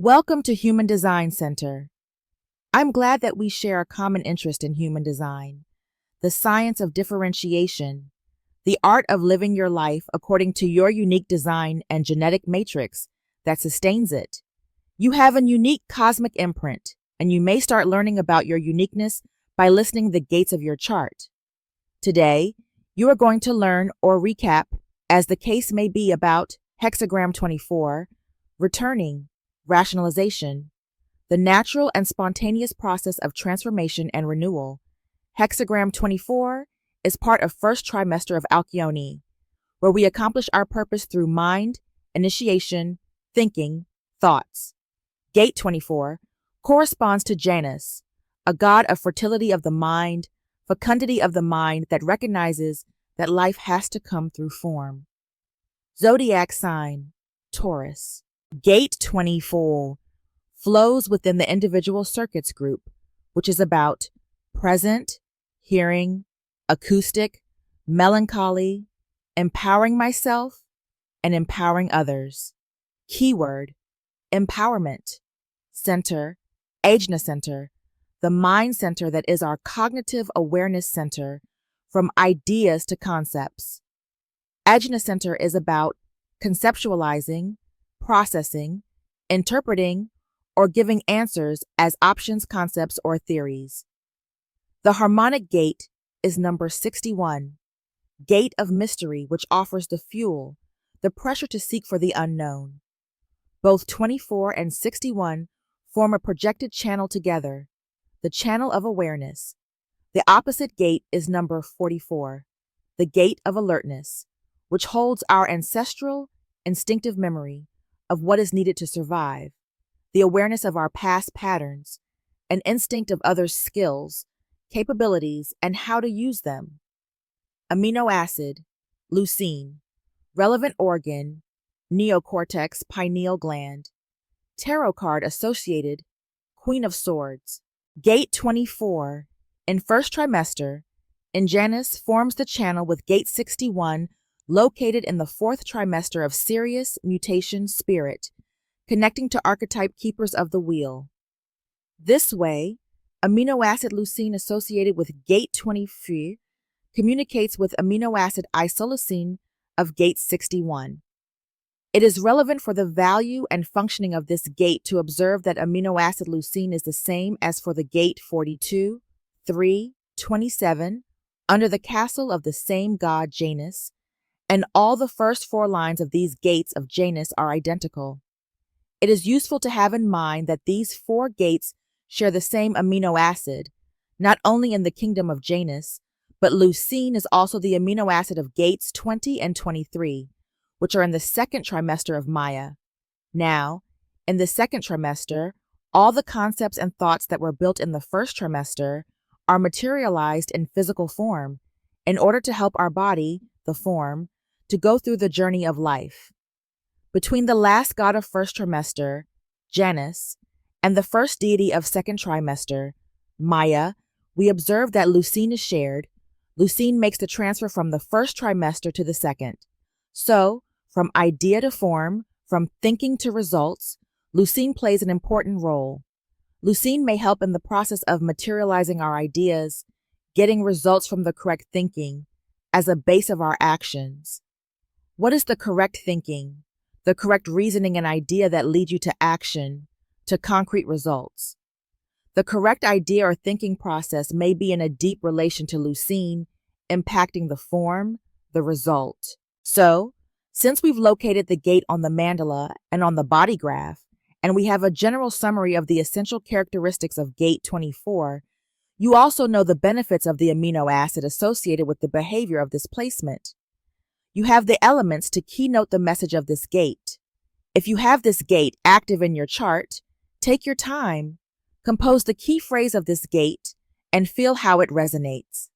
Welcome to Human Design Center. I'm glad that we share a common interest in human design, the science of differentiation, the art of living your life according to your unique design and genetic matrix that sustains it. You have a unique cosmic imprint, and you may start learning about your uniqueness by listening the gates of your chart. Today, you are going to learn or recap, as the case may be, about Hexagram 24, returning, rationalization, the natural and spontaneous process of transformation and renewal. Hexagram 24 is part of first trimester of ALCYONE, where we accomplish our purpose through mind, initiation, thinking, thoughts. Gate 24 corresponds to JANUS, a god of fertility of the mind, fecundity of the mind that recognizes that life has to come through form. Zodiac sign, Taurus. Gate 24 flows within the individual circuits group, which is about present, hearing, acoustic, melancholy, empowering myself, and empowering others. Keyword, empowerment. Center, AJNA Center, the mind center that is our cognitive awareness center, from ideas to concepts. AJNA Center is about conceptualizing, processing, interpreting, or giving answers as options, concepts, or theories. The harmonic gate is number 61, gate of mystery, which offers the fuel, the pressure to seek for the unknown. Both 24 and 61 form a projected channel together, the channel of awareness. The opposite gate is number 44, the gate of alertness, which holds our ancestral, instinctive memory of what is needed to survive, the awareness of our past patterns, an instinct of others' skills, capabilities, and how to use them. Aminoacid, leucine, relevant organ, neocortex, pineal gland. Tarot card associated, Queen of Swords. Gate 24, in first trimester, in JANUS forms the channel with gate 61 located in the fourth trimester of Sirius mutation spirit, connecting to archetype keepers of the wheel. This way, aminoacid leucine associated with gate 24 communicates with aminoacid isoleucine of gate 61. It is relevant for the value and functioning of this gate to observe that aminoacid leucine is the same as for the gate 42, 3, 27, under the castle of the same god Janus, and all the first four lines of these gates of Janus are identical. It is useful to have in mind that these four gates share the same amino acid, not only in the kingdom of Janus, but leucine is also the amino acid of gates 20 and 23, which are in the second trimester of Maya. Now, in the second trimester, all the concepts and thoughts that were built in the first trimester are materialized in physical form in order to help our body, the form, to go through the journey of life. Between the last god of first trimester, Janus, and the first deity of second trimester, Maya, we observe that leucine is shared. Leucine makes the transfer from the first trimester to the second. So, from idea to form, from thinking to results, leucine plays an important role. Leucine may help in the process of materializing our ideas, getting results from the correct thinking, as a base of our actions. What is the correct thinking, the correct reasoning and idea that lead you to action, to concrete results? The correct idea or thinking process may be in a deep relation to leucine, impacting the form, the result. So, since we've located the gate on the mandala and on the body graph, and we have a general summary of the essential characteristics of gate 24, you also know the benefits of the amino acid associated with the behavior of this placement. You have the elements to keynote the message of this gate. If you have this gate active in your chart, take your time, compose the key phrase of this gate, and feel how it resonates.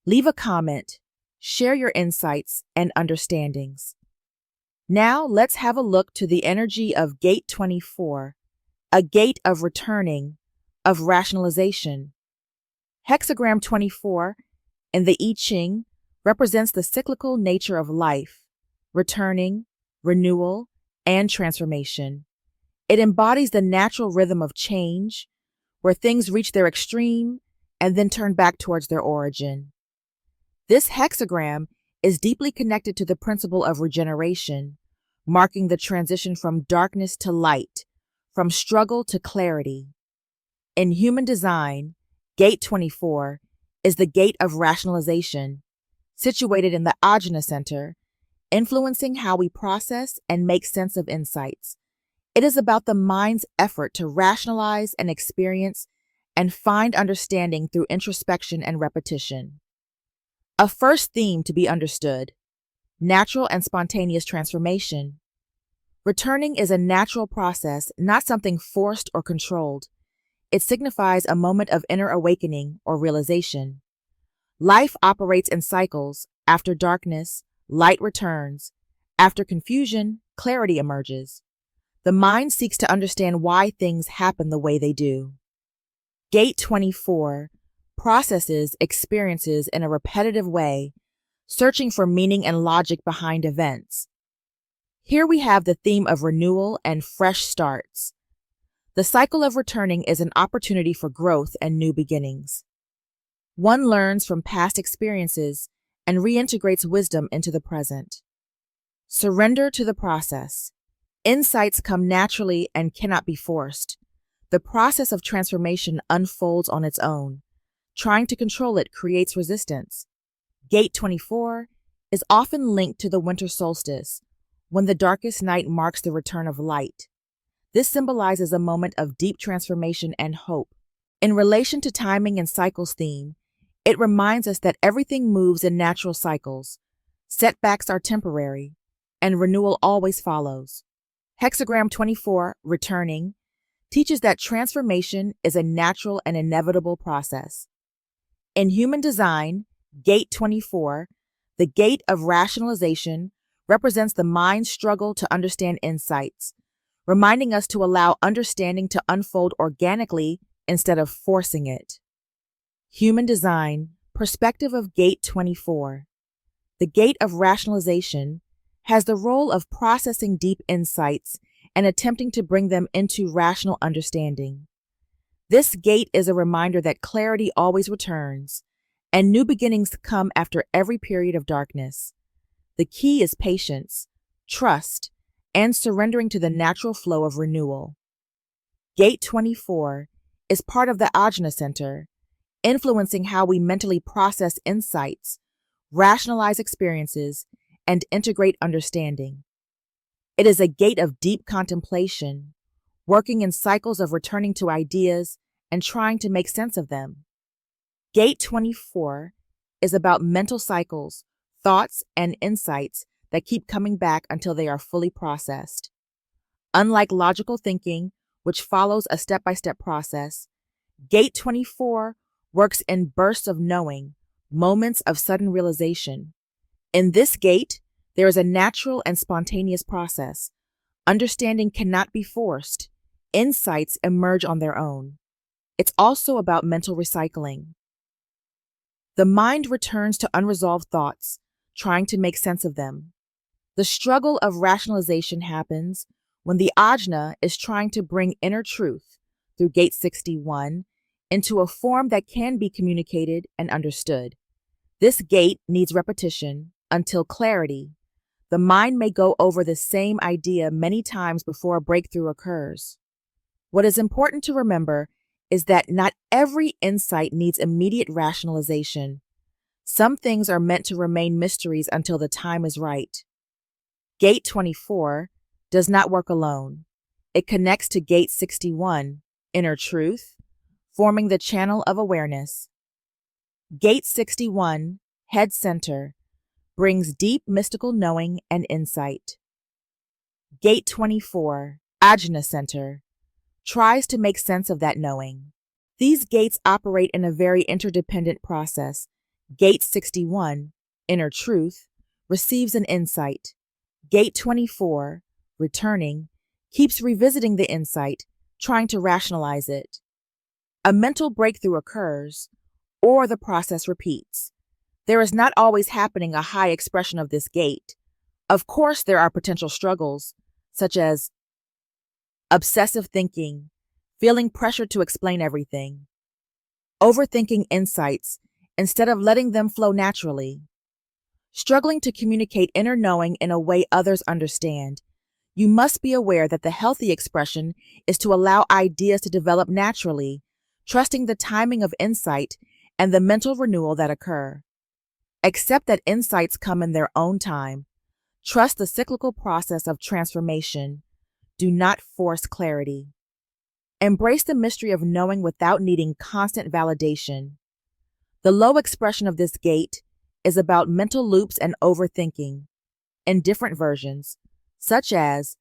Leave a comment, share your insights and understandings. Now let's have a look to the energy of gate 24, a gate of returning, of rationalization. Hexagram 24 in the I Ching represents the cyclical nature of life, returning, renewal, and transformation. It embodies the natural rhythm of change, where things reach their extreme and then turn back towards their origin. This hexagram is deeply connected to the principle of regeneration, marking the transition from darkness to light, from struggle to clarity. In human design, Gate 24 is the gate of rationalization, situated in the AJNA Center, influencing how we process and make sense of insights. It is about the mind's effort to rationalize and experience and find understanding through introspection and repetition. A first theme to be understood: natural and spontaneous transformation. Returning is a natural process, not something forced or controlled. It signifies a moment of inner awakening or realization. Life operates in cycles. After darkness, light returns. After confusion, clarity emerges. The mind seeks to understand why things happen the way they do. Gate 24 processes experiences in a repetitive way, searching for meaning and logic behind events. Here we have the theme of renewal and fresh starts. The cycle of returning is an opportunity for growth and new beginnings. One learns from past experiences and reintegrates wisdom into the present. Surrender to the process. Insights come naturally and cannot be forced. The process of transformation unfolds on its own. Trying to control it creates resistance. Gate 24 is often linked to the winter solstice, when the darkest night marks the return of light. This symbolizes a moment of deep transformation and hope. In relation to timing and cycles theme, it reminds us that everything moves in natural cycles. Setbacks are temporary, and renewal always follows. Hexagram 24, returning, teaches that transformation is a natural and inevitable process. In human design, Gate 24, the gate of rationalization, represents the mind's struggle to understand insights, reminding us to allow understanding to unfold organically instead of forcing it. Human design, perspective of Gate 24. The gate of rationalization has the role of processing deep insights and attempting to bring them into rational understanding. This gate is a reminder that clarity always returns, and new beginnings come after every period of darkness. The key is patience, trust, and surrendering to the natural flow of renewal. Gate 24 is part of the AJNA Center, influencing how we mentally process insights, rationalize experiences, and integrate understanding. It is a gate of deep contemplation, working in cycles of returning to ideas and trying to make sense of them. Gate 24 is about mental cycles, thoughts, and insights that keep coming back until they are fully processed. Unlike logical thinking, which follows a step-by-step process, Gate 24 works in bursts of knowing, moments of sudden realization. In this gate, there is a natural and spontaneous process. Understanding cannot be forced. Insights emerge on their own. It's also about mental recycling. The mind returns to unresolved thoughts, trying to make sense of them. The struggle of rationalization happens when the AJNA is trying to bring inner truth through Gate 61 into a form that can be communicated and understood. This gate needs repetition until clarity. The mind may go over the same idea many times before a breakthrough occurs. What is important to remember is that not every insight needs immediate rationalization. Some things are meant to remain mysteries until the time is right. Gate 24 does not work alone. It connects to Gate 61, inner truth, forming the channel of awareness. Gate 61, head center, brings deep mystical knowing and insight. Gate 24, AJNA Center, tries to make sense of that knowing. These gates operate in a very interdependent process. Gate 61, inner truth, receives an insight. Gate 24, returning, keeps revisiting the insight, trying to rationalize it. A mental breakthrough occurs, or the process repeats. There is not always happening a high expression of this gate. Of course, there are potential struggles, such as obsessive thinking, feeling pressure to explain everything, overthinking insights instead of letting them flow naturally, struggling to communicate inner knowing in a way others understand. You must be aware that the healthy expression is to allow ideas to develop naturally, trusting the timing of insight and the mental renewal that occur. Accept that insights come in their own time. Trust the cyclical process of transformation. Do not force clarity. Embrace the mystery of knowing without needing constant validation. The low expression of this gate is about mental loops and overthinking in different versions, such as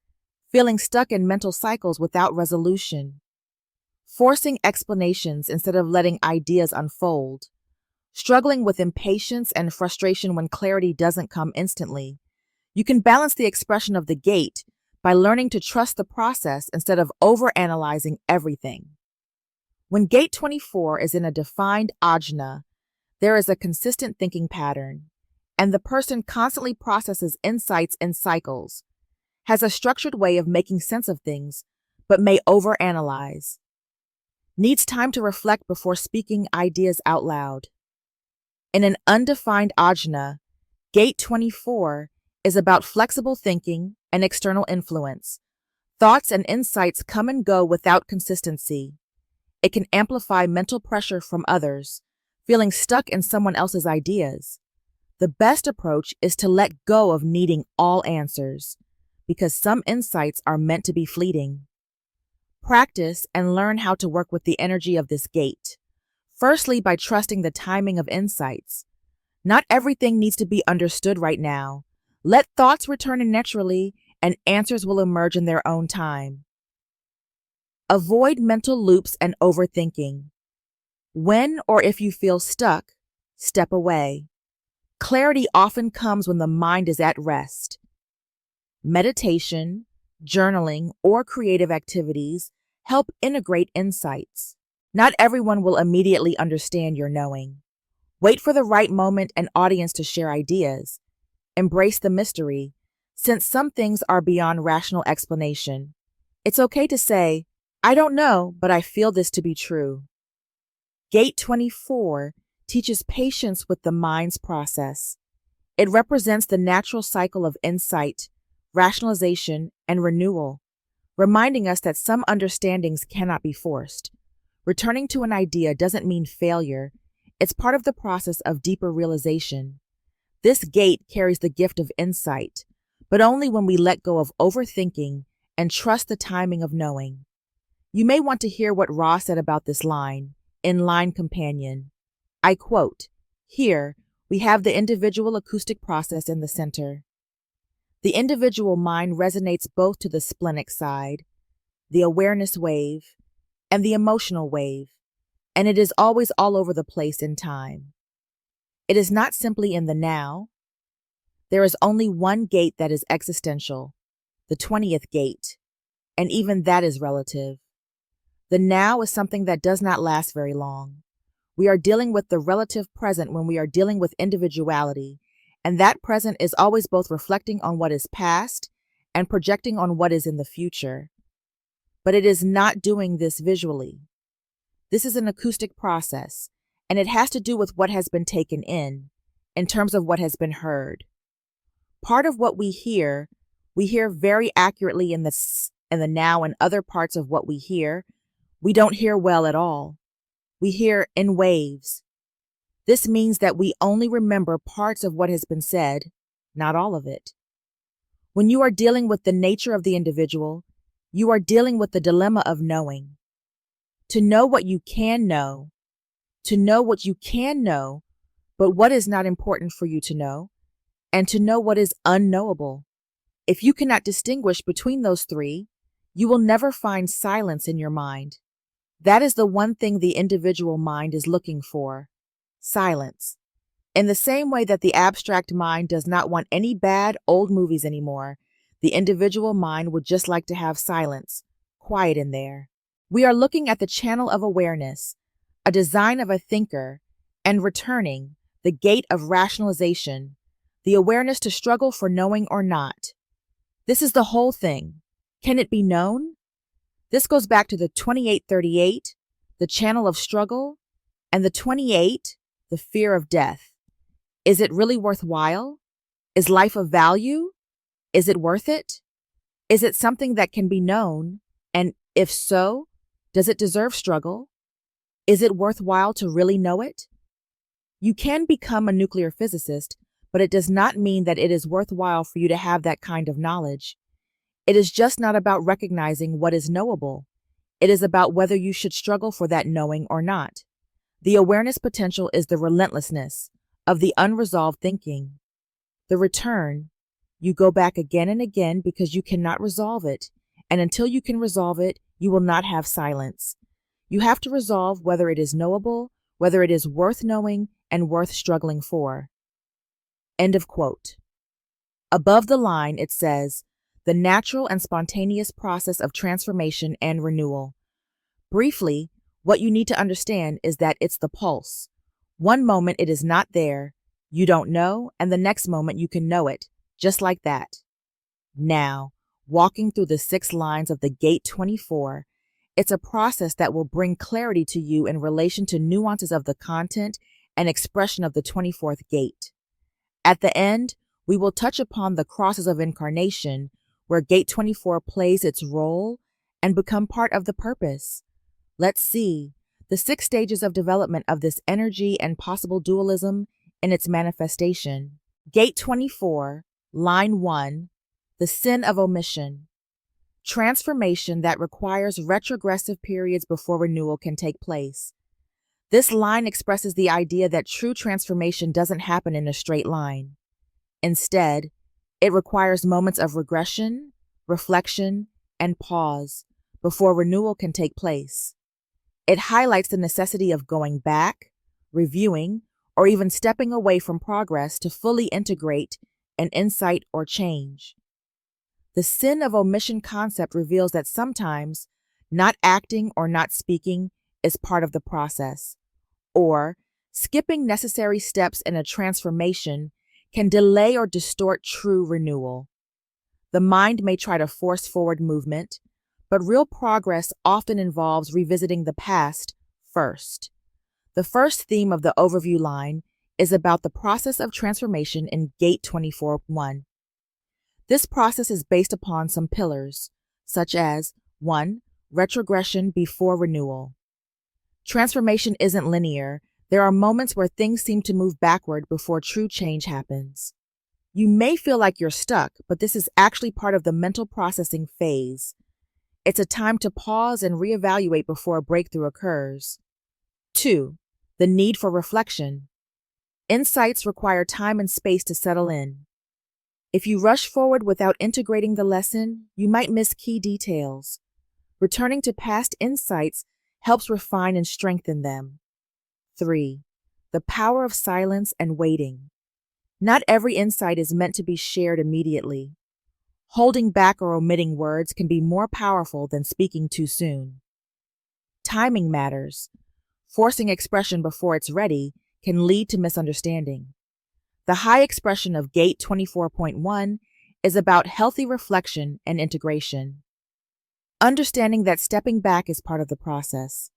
feeling stuck in mental cycles without resolution, forcing explanations instead of letting ideas unfold, struggling with impatience and frustration when clarity doesn't come instantly. You can balance the expression of the gate by learning to trust the process instead of overanalyzing everything. When gate 24 is in a defined AJNA, there is a consistent thinking pattern, and the person constantly processes insights in cycles, has a structured way of making sense of things, but may overanalyze. Needs time to reflect before speaking ideas out loud. In an undefined AJNA, gate 24 is about flexible thinking and external influence. Thoughts and insights come and go without consistency. It can amplify mental pressure from others, feeling stuck in someone else's ideas. The best approach is to let go of needing all answers, because some insights are meant to be fleeting. Practice and learn how to work with the energy of this gate. Firstly, by trusting the timing of insights. Not everything needs to be understood right now. Let thoughts return naturally, and answers will emerge in their own time. Avoid mental loops and overthinking. When or if you feel stuck, step away. Clarity often comes when the mind is at rest. Meditation, journaling, or creative activities help integrate insights. Not everyone will immediately understand your knowing. Wait for the right moment and audience to share ideas. Embrace the mystery, since some things are beyond rational explanation. It's okay to say, I don't know, but I feel this to be true. Gate 24 teaches patience with the mind's process. It represents the natural cycle of insight, rationalization, and renewal, reminding us that some understandings cannot be forced. Returning to an idea doesn't mean failure. It's part of the process of deeper realization. This gate carries the gift of insight, but only when we let go of overthinking and trust the timing of knowing. You may want to hear what Ra said about this line, in Line Companion. I quote, "Here, we have the individual acoustic process in the center. The individual mind resonates both to the splenic side, the awareness wave, and the emotional wave, and it is always all over the place in time. It is not simply in the now. There is only one gate that is existential, the 20th gate, and even that is relative. The now is something that does not last very long. We are dealing with the relative present when we are dealing with individuality, and that present is always both reflecting on what is past and projecting on what is in the future. But it is not doing this visually. This is an acoustic process, and it has to do with what has been taken in terms of what has been heard. Part of what we hear very accurately in the now, and other parts of what we hear, we don't hear well at all. We hear in waves. This means that we only remember parts of what has been said, not all of it. When you are dealing with the nature of the individual, you are dealing with the dilemma of knowing. To know what you can know, but what is not important for you to know, and to know what is unknowable. If you cannot distinguish between those three, you will never find silence in your mind. That is the one thing the individual mind is looking for, silence. In the same way that the abstract mind does not want any bad old movies anymore, the individual mind would just like to have silence, quiet in there. We are looking at the channel of awareness, a design of a thinker, and returning, the gate of rationalization, the awareness to struggle for knowing or not. This is the whole thing. Can it be known? This goes back to the 2838, the channel of struggle, and the 28, the fear of death. Is it really worthwhile? Is life of value? Is it worth it? Is it something that can be known? And if so, does it deserve struggle? Is it worthwhile to really know it? You can become a nuclear physicist, but it does not mean that it is worthwhile for you to have that kind of knowledge. It is just not about recognizing what is knowable. It is about whether you should struggle for that knowing or not. The awareness potential is the relentlessness of the unresolved thinking. The return, you go back again and again because you cannot resolve it, and until you can resolve it, you will not have silence. You have to resolve whether it is knowable, whether it is worth knowing, and worth struggling for. End of quote. Above the line, it says, the natural and spontaneous process of transformation and renewal. Briefly, what you need to understand is that it's the pulse. One moment it is not there, you don't know, and the next moment you can know it, just like that. Now, walking through the 6 lines of the Gate 24, it's a process that will bring clarity to you in relation to nuances of the content and expression of the 24th gate. At the end, we will touch upon the crosses of incarnation, where Gate 24 plays its role and become part of the purpose. Let's see the 6 stages of development of this energy and possible dualism in its manifestation. Gate 24, line 1, the sin of omission. Transformation that requires retrogressive periods before renewal can take place. This line expresses the idea that true transformation doesn't happen in a straight line. Instead, it requires moments of regression, reflection, and pause before renewal can take place. It highlights the necessity of going back, reviewing, or even stepping away from progress to fully integrate an insight or change. The sin of omission concept reveals that sometimes not acting or not speaking is part of the process, or skipping necessary steps in a transformation can delay or distort true renewal. The mind may try to force forward movement, but real progress often involves revisiting the past first. The first theme of the overview line is about the process of transformation in Gate 24.1. This process is based upon some pillars, such as 1. Retrogression before renewal. Transformation isn't linear. There are moments where things seem to move backward before true change happens. You may feel like you're stuck, but this is actually part of the mental processing phase. It's a time to pause and reevaluate before a breakthrough occurs. 2. The need for reflection. Insights require time and space to settle in. If you rush forward without integrating the lesson, you might miss key details. Returning to past insights helps refine and strengthen them. 3. The power of silence and waiting. Not every insight is meant to be shared immediately. Holding back or omitting words can be more powerful than speaking too soon. Timing matters. Forcing expression before it's ready can lead to misunderstanding. The high expression of Gate 24.1 is about healthy reflection and integration. Understanding that stepping back is part of the process.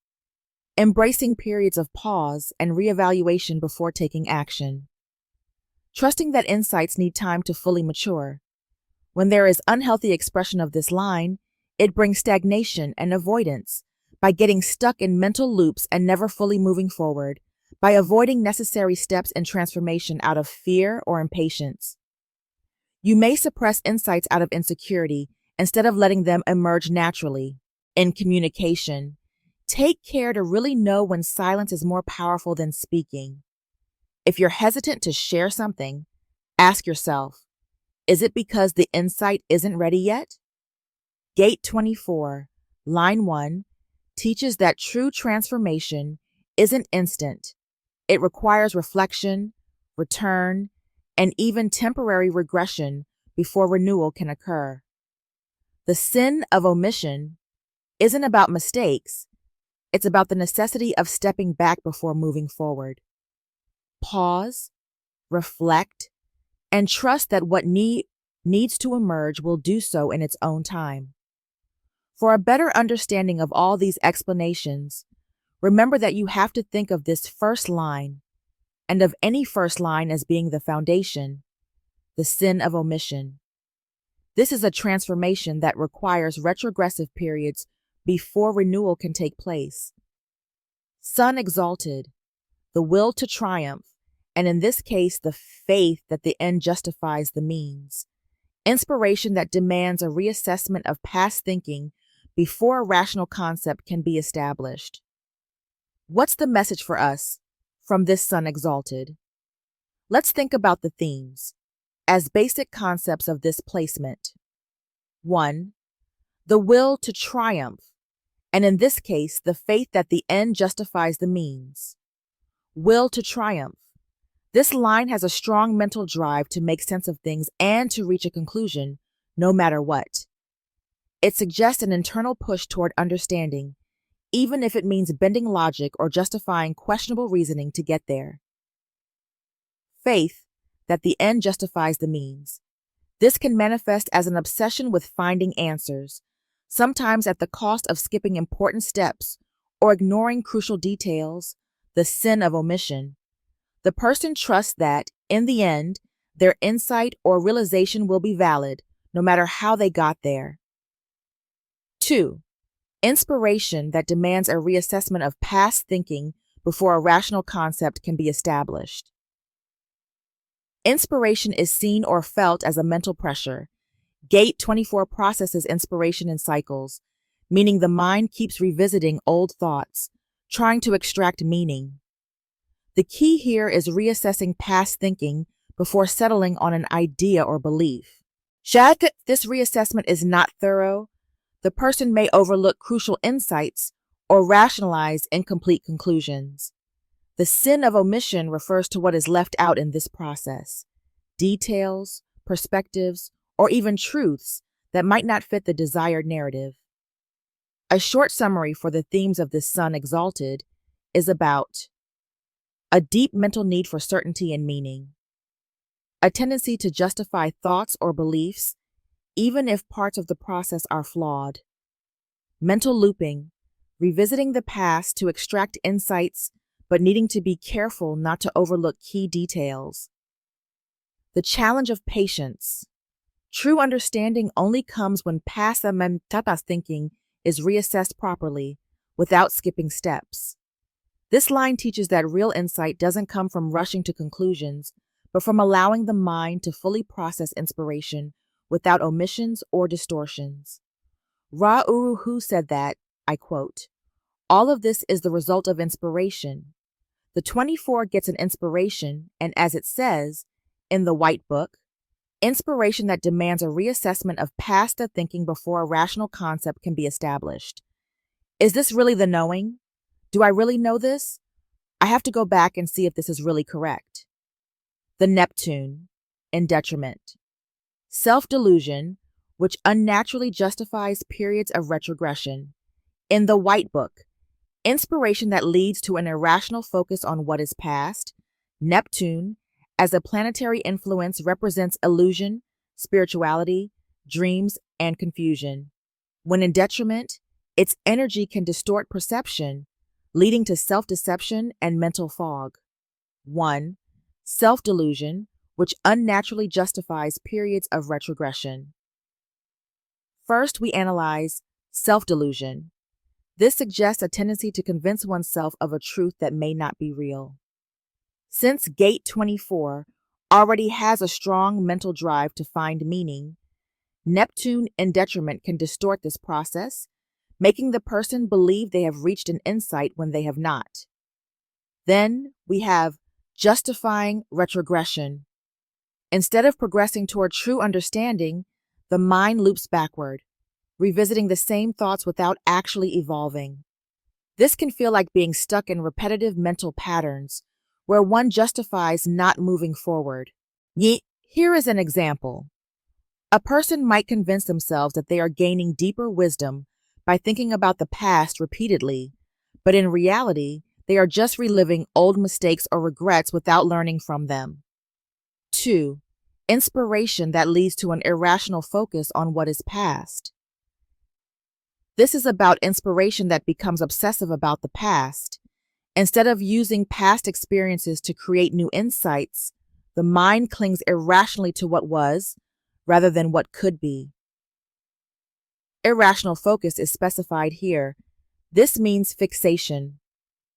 Embracing periods of pause and reevaluation before taking action. Trusting that insights need time to fully mature. When there is unhealthy expression of this line, it brings stagnation and avoidance by getting stuck in mental loops and never fully moving forward, by avoiding necessary steps in transformation out of fear or impatience. You may suppress insights out of insecurity instead of letting them emerge naturally. In communication, take care to really know when silence is more powerful than speaking. If you're hesitant to share something, ask yourself, is it because the insight isn't ready yet? Gate 24, line 1, teaches that true transformation isn't instant. It requires reflection, return, and even temporary regression before renewal can occur. The sin of omission isn't about mistakes. It's about the necessity of stepping back before moving forward. Pause, reflect, and trust that what needs to emerge will do so in its own time. For a better understanding of all these explanations, remember that you have to think of this first line, and of any first line as being the foundation, the sin of omission. This is a transformation that requires retrogressive periods before renewal can take place. Sun exalted, the will to triumph, and in this case, the faith that the end justifies the means. Inspiration that demands a reassessment of past thinking before a rational concept can be established. What's the message for us from this Sun exalted? Let's think about the themes as basic concepts of this placement. 1. The will to triumph, and in this case, the faith that the end justifies the means. Will to triumph. This line has a strong mental drive to make sense of things and to reach a conclusion, no matter what. It suggests an internal push toward understanding, even if it means bending logic or justifying questionable reasoning to get there. Faith that the end justifies the means. This can manifest as an obsession with finding answers, sometimes at the cost of skipping important steps or ignoring crucial details, the sin of omission. The person trusts that, in the end, their insight or realization will be valid, no matter how they got there. 2. Inspiration that demands a reassessment of past thinking before a rational concept can be established. Inspiration is seen or felt as a mental pressure. Gate 24 processes inspiration in cycles, meaning the mind keeps revisiting old thoughts, trying to extract meaning. The key here is reassessing past thinking before settling on an idea or belief. Should this reassessment is not thorough, the person may overlook crucial insights or rationalize incomplete conclusions. The sin of omission refers to what is left out in this process, details, perspectives, or even truths that might not fit the desired narrative. A short summary for the themes of this Sun exalted is about a deep mental need for certainty and meaning, a tendency to justify thoughts or beliefs, even if parts of the process are flawed, mental looping, revisiting the past to extract insights, but needing to be careful not to overlook key details. The challenge of patience. True understanding only comes when past thinking is reassessed properly, without skipping steps. This line teaches that real insight doesn't come from rushing to conclusions, but from allowing the mind to fully process inspiration without omissions or distortions. Ra Uru Hu said that, I quote, "All of this is the result of inspiration. The 24 gets an inspiration, and as it says in the White Book, inspiration that demands a reassessment of past thinking before a rational concept can be established. Is this really the knowing? Do I really know this? I have to go back and see if this is really correct." The Neptune, in detriment. Self-delusion, which unnaturally justifies periods of retrogression. In the White Book, inspiration that leads to an irrational focus on what is past. Neptune, as a planetary influence, represents illusion, spirituality, dreams, and confusion. When in detriment, its energy can distort perception, leading to self-deception and mental fog. 1. Self-delusion, which unnaturally justifies periods of retrogression. First, we analyze self-delusion. This suggests a tendency to convince oneself of a truth that may not be real. Since Gate 24 already has a strong mental drive to find meaning, Neptune in detriment can distort this process, making the person believe they have reached an insight when they have not. Then we have justifying retrogression. Instead of progressing toward true understanding, the mind loops backward, revisiting the same thoughts without actually evolving. This can feel like being stuck in repetitive mental patterns, where one justifies not moving forward. Here is an example. A person might convince themselves that they are gaining deeper wisdom by thinking about the past repeatedly, but in reality, they are just reliving old mistakes or regrets without learning from them. 2. Inspiration that leads to an irrational focus on what is past. This is about inspiration that becomes obsessive about the past. Instead of using past experiences to create new insights, the mind clings irrationally to what was, rather than what could be. Irrational focus is specified here. This means fixation.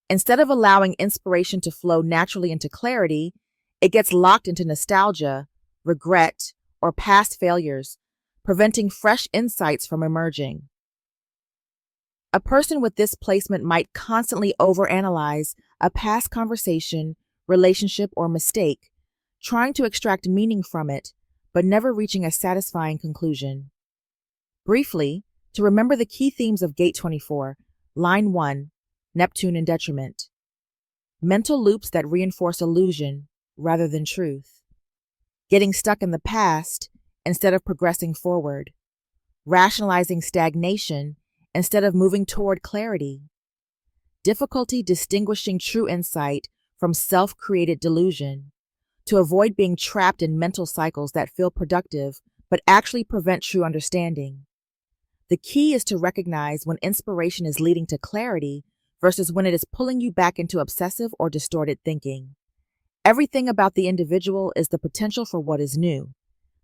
Instead of allowing inspiration to flow naturally into clarity, it gets locked into nostalgia, regret, or past failures, preventing fresh insights from emerging. A person with this placement might constantly overanalyze a past conversation, relationship, or mistake, trying to extract meaning from it, but never reaching a satisfying conclusion. Briefly, to remember the key themes of Gate 24, Line 1, Neptune and Detriment. Mental loops that reinforce illusion rather than truth. Getting stuck in the past instead of progressing forward. Rationalizing stagnation instead of moving toward clarity. Difficulty distinguishing true insight from self-created delusion. To avoid being trapped in mental cycles that feel productive but actually prevent true understanding. The key is to recognize when inspiration is leading to clarity versus when it is pulling you back into obsessive or distorted thinking. Everything about the individual is the potential for what is new.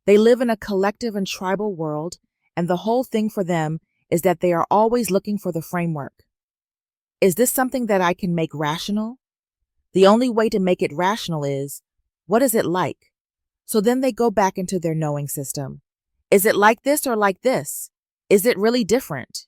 They live in a collective and tribal world, and the whole thing for them is that they are always looking for the framework. Is this something that I can make rational? The only way to make it rational is, what is it like? So then they go back into their knowing system. Is it like this or like this? Is it really different?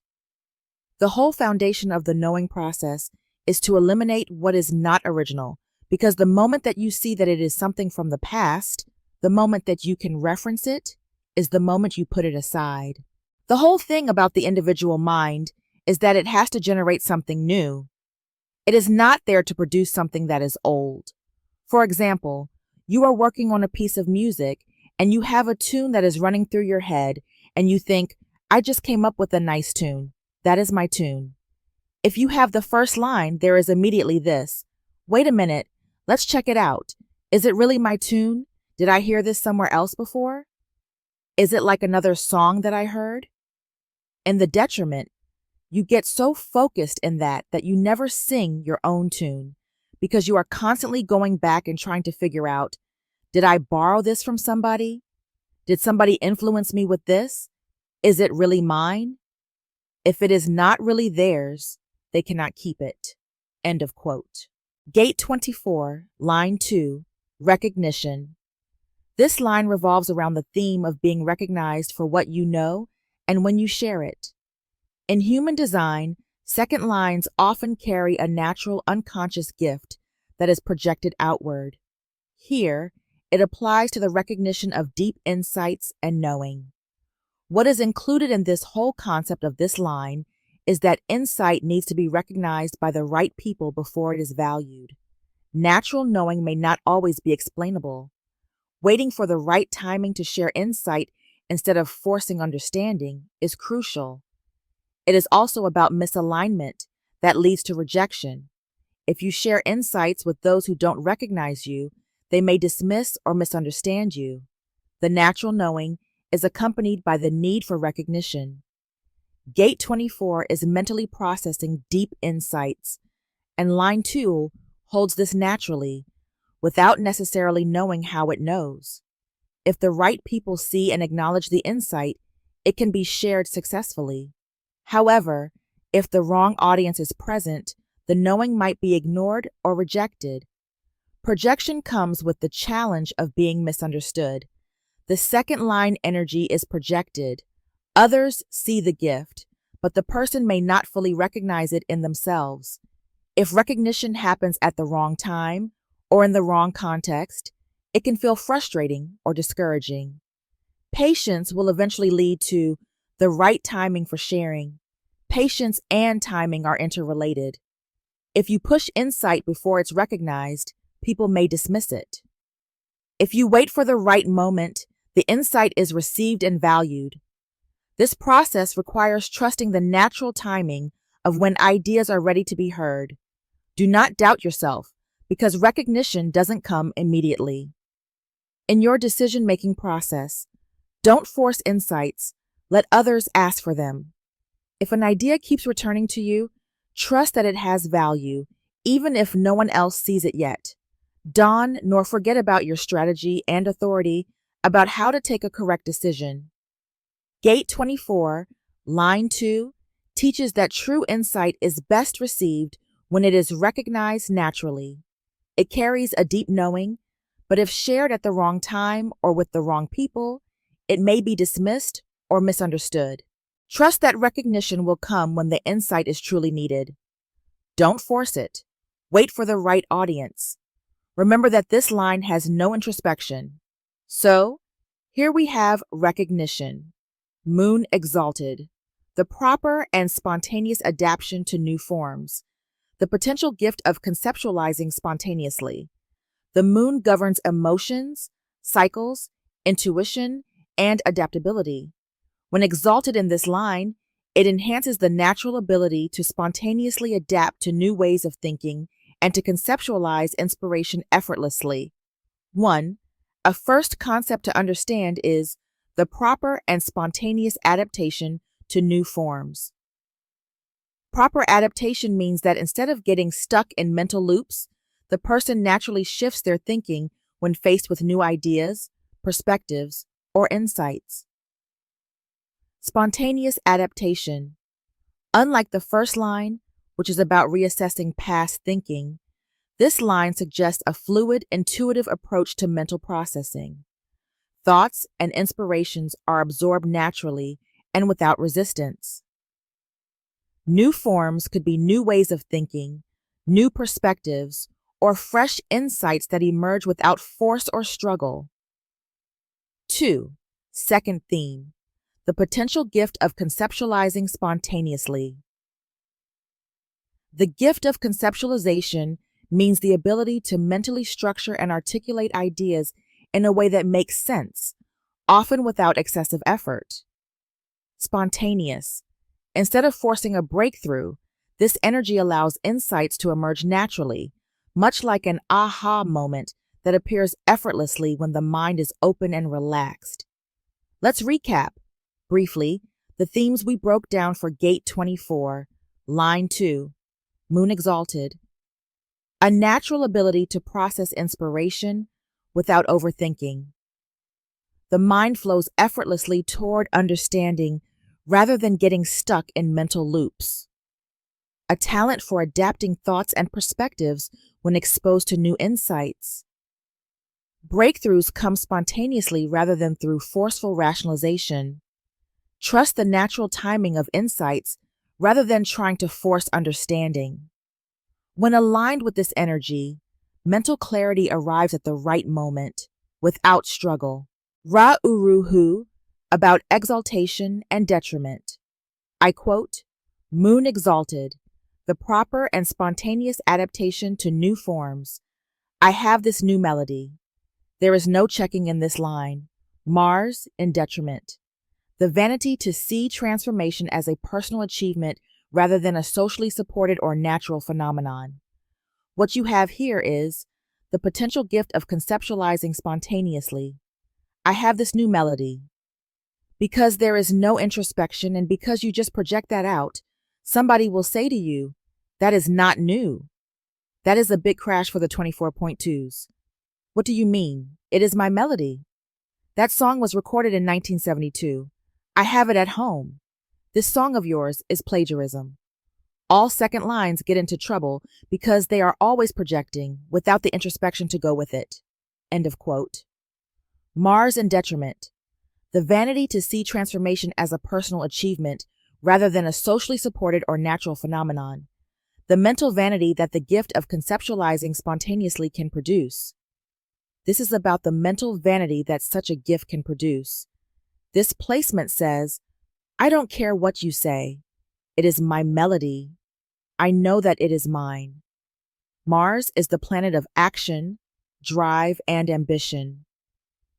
The whole foundation of the knowing process is to eliminate what is not original, because the moment that you see that it is something from the past, the moment that you can reference it, is the moment you put it aside. The whole thing about the individual mind is that it has to generate something new. It is not there to produce something that is old. For example, you are working on a piece of music and you have a tune that is running through your head and you think, I just came up with a nice tune. That is my tune. If you have the first line, there is immediately this. Wait a minute, let's check it out. Is it really my tune? Did I hear this somewhere else before? Is it like another song that I heard? In the detriment, you get so focused in that you never sing your own tune because you are constantly going back and trying to figure out, did I borrow this from somebody? Did somebody influence me with this? Is it really mine? If it is not really theirs, they cannot keep it. End of quote. Gate 24, Line 2, Recognition. This line revolves around the theme of being recognized for what you know and when you share it. In human design, second lines often carry a natural unconscious gift that is projected outward. Here, it applies to the recognition of deep insights and knowing. What is included in this whole concept of this line is that insight needs to be recognized by the right people before it is valued. Natural knowing may not always be explainable. Waiting for the right timing to share insight instead of forcing understanding is crucial. It is also about misalignment that leads to rejection. If you share insights with those who don't recognize you, they may dismiss or misunderstand you. The natural knowing is accompanied by the need for recognition. Gate 24 is mentally processing deep insights, and Line 2 holds this naturally, without necessarily knowing how it knows. If the right people see and acknowledge the insight, it can be shared successfully. However, if the wrong audience is present, the knowing might be ignored or rejected. Projection comes with the challenge of being misunderstood. The second line energy is projected. Others see the gift, but the person may not fully recognize it in themselves. If recognition happens at the wrong time or in the wrong context, it can feel frustrating or discouraging. Patience will eventually lead to the right timing for sharing. Patience and timing are interrelated. If you push insight before it's recognized, people may dismiss it. If you wait for the right moment, the insight is received and valued. This process requires trusting the natural timing of when ideas are ready to be heard. Do not doubt yourself, because recognition doesn't come immediately. In your decision-making process, don't force insights. Let others ask for them. If an idea keeps returning to you, trust that it has value, even if no one else sees it yet. Don nor forget about your strategy and authority about how to take a correct decision. Gate 24, line 2, teaches that true insight is best received when it is recognized naturally. It carries a deep knowing, but if shared at the wrong time or with the wrong people, it may be dismissed or misunderstood. Trust that recognition will come when the insight is truly needed. Don't force it. Wait for the right audience. Remember that this line has no introspection. So, here we have recognition. Moon exalted. The proper and spontaneous adaptation to new forms. The potential gift of conceptualizing spontaneously. The moon governs emotions, cycles, intuition, and adaptability. When exalted in this line, it enhances the natural ability to spontaneously adapt to new ways of thinking and to conceptualize inspiration effortlessly. 1. A first concept to understand is the proper and spontaneous adaptation to new forms. Proper adaptation means that instead of getting stuck in mental loops, the person naturally shifts their thinking when faced with new ideas, perspectives, or insights. Spontaneous adaptation. Unlike the first line, which is about reassessing past thinking, this line suggests a fluid, intuitive approach to mental processing. Thoughts and inspirations are absorbed naturally and without resistance. New forms could be new ways of thinking, new perspectives, or fresh insights that emerge without force or struggle. 2. Second theme. The potential gift of conceptualizing spontaneously. The gift of conceptualization means the ability to mentally structure and articulate ideas in a way that makes sense, often without excessive effort. Spontaneous. Instead of forcing a breakthrough, this energy allows insights to emerge naturally, much like an aha moment that appears effortlessly when the mind is open and relaxed. Let's recap, briefly, the themes we broke down for Gate 24, Line 2, Moon Exalted. A natural ability to process inspiration without overthinking. The mind flows effortlessly toward understanding rather than getting stuck in mental loops. A talent for adapting thoughts and perspectives when exposed to new insights. Breakthroughs come spontaneously rather than through forceful rationalization. Trust the natural timing of insights rather than trying to force understanding. When aligned with this energy, mental clarity arrives at the right moment, without struggle. Ra-Uruhu, about exaltation and detriment. I quote, "Moon exalted, the proper and spontaneous adaptation to new forms. I have this new melody. There is no checking in this line. Mars in detriment. The vanity to see transformation as a personal achievement rather than a socially supported or natural phenomenon. What you have here is the potential gift of conceptualizing spontaneously. I have this new melody. Because there is no introspection and because you just project that out, somebody will say to you, that is not new. That is a big crash for the 24.2s. What do you mean? It is my melody. That song was recorded in 1972. I have it at home. This song of yours is plagiarism. All second lines get into trouble because they are always projecting without the introspection to go with it." End of quote. Mars in detriment. The vanity to see transformation as a personal achievement rather than a socially supported or natural phenomenon. The mental vanity that the gift of conceptualizing spontaneously can produce. This is about the mental vanity that such a gift can produce. This placement says, I don't care what you say. It is my melody. I know that it is mine. Mars is the planet of action, drive, and ambition.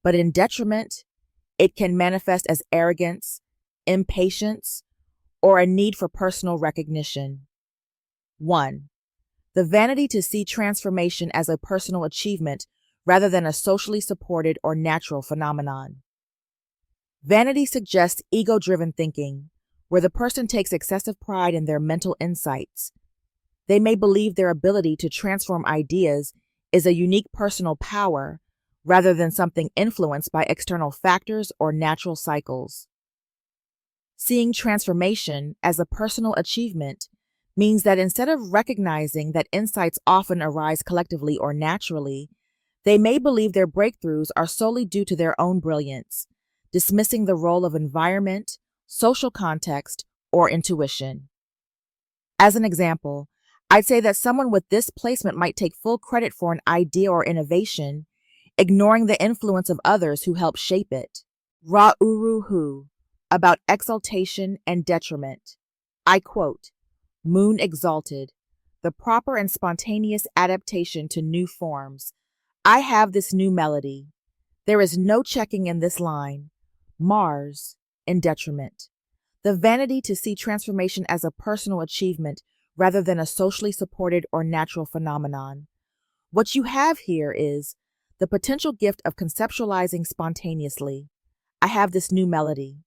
But in detriment, it can manifest as arrogance, impatience, or a need for personal recognition. 1. The vanity to see transformation as a personal achievement rather than a socially supported or natural phenomenon. Vanity suggests ego-driven thinking, where the person takes excessive pride in their mental insights. They may believe their ability to transform ideas is a unique personal power rather than something influenced by external factors or natural cycles. Seeing transformation as a personal achievement means that instead of recognizing that insights often arise collectively or naturally, they may believe their breakthroughs are solely due to their own brilliance, dismissing the role of environment, social context, or intuition. As an example, I'd say that someone with this placement might take full credit for an idea or innovation, ignoring the influence of others who help shape it. Ra'uruhu, about exaltation and detriment. I quote, "Moon exalted, the proper and spontaneous adaptation to new forms. I have this new melody. There is no checking in this line. Mars, in detriment. The vanity to see transformation as a personal achievement rather than a socially supported or natural phenomenon. What you have here is the potential gift of conceptualizing spontaneously. I have this new melody.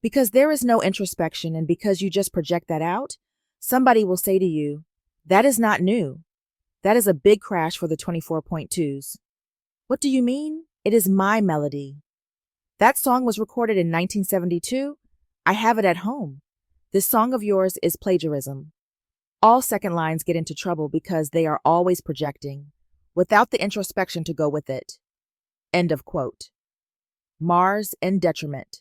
Because there is no introspection and because you just project that out, somebody will say to you, that is not new. That is a big crash for the 24.2s. What do you mean? It is my melody. That song was recorded in 1972. I have it at home. This song of yours is plagiarism. All second lines get into trouble because they are always projecting, without the introspection to go with it." End of quote. Mars in detriment.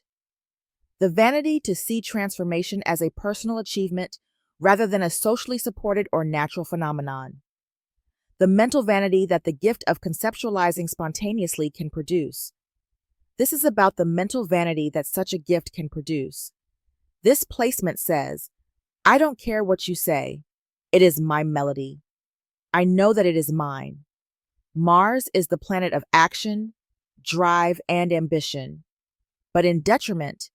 The vanity to see transformation as a personal achievement rather than a socially supported or natural phenomenon. The mental vanity that the gift of conceptualizing spontaneously can produce. This is about the mental vanity that such a gift can produce. This placement says, I don't care what you say. It is my melody. I know that it is mine. Mars is the planet of action, drive, and ambition. But in detriment,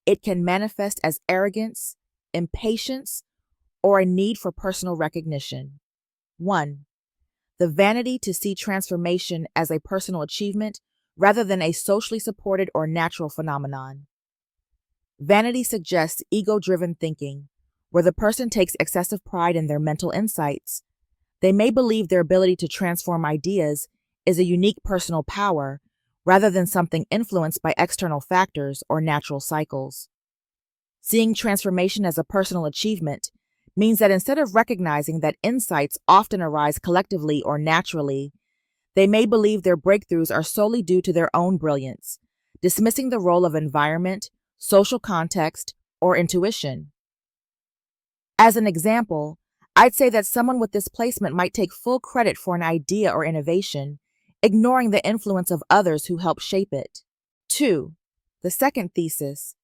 it can manifest as arrogance, impatience, or a need for personal recognition. 1. The vanity to see transformation as a personal achievement rather than a socially supported or natural phenomenon. Vanity suggests ego-driven thinking, where the person takes excessive pride in their mental insights. They may believe their ability to transform ideas is a unique personal power rather than something influenced by external factors or natural cycles. Seeing transformation as a personal achievement means that instead of recognizing that insights often arise collectively or naturally, they may believe their breakthroughs are solely due to their own brilliance, dismissing the role of environment, social context, or intuition. As an example, I'd say that someone with this placement might take full credit for an idea or innovation, ignoring the influence of others who help shape it. 2. The second thesis,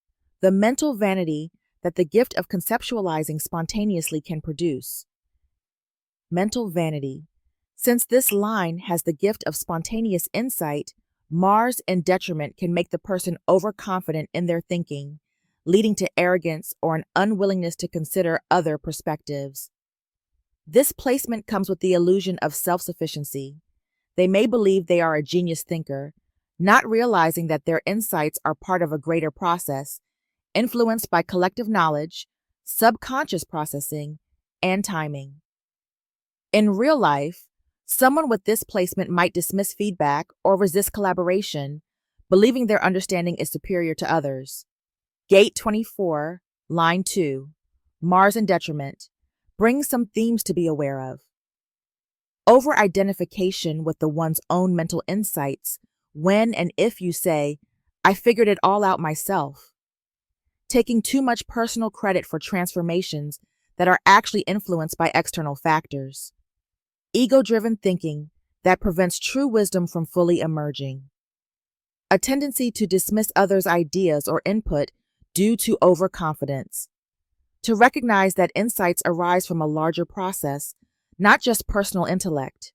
the mental vanity that the gift of conceptualizing spontaneously can produce. Mental vanity. Since this line has the gift of spontaneous insight, Mars in detriment can make the person overconfident in their thinking, leading to arrogance or an unwillingness to consider other perspectives. This placement comes with the illusion of self-sufficiency. They may believe they are a genius thinker, not realizing that their insights are part of a greater process, influenced by collective knowledge, subconscious processing, and timing. In real life, someone with this placement might dismiss feedback or resist collaboration, believing their understanding is superior to others. Gate 24, line 2, Mars in detriment, brings some themes to be aware of. Over-identification with the one's own mental insights when and if you say, I figured it all out myself. Taking too much personal credit for transformations that are actually influenced by external factors. Ego-driven thinking that prevents true wisdom from fully emerging. A tendency to dismiss others' ideas or input due to overconfidence. To recognize that insights arise from a larger process, not just personal intellect.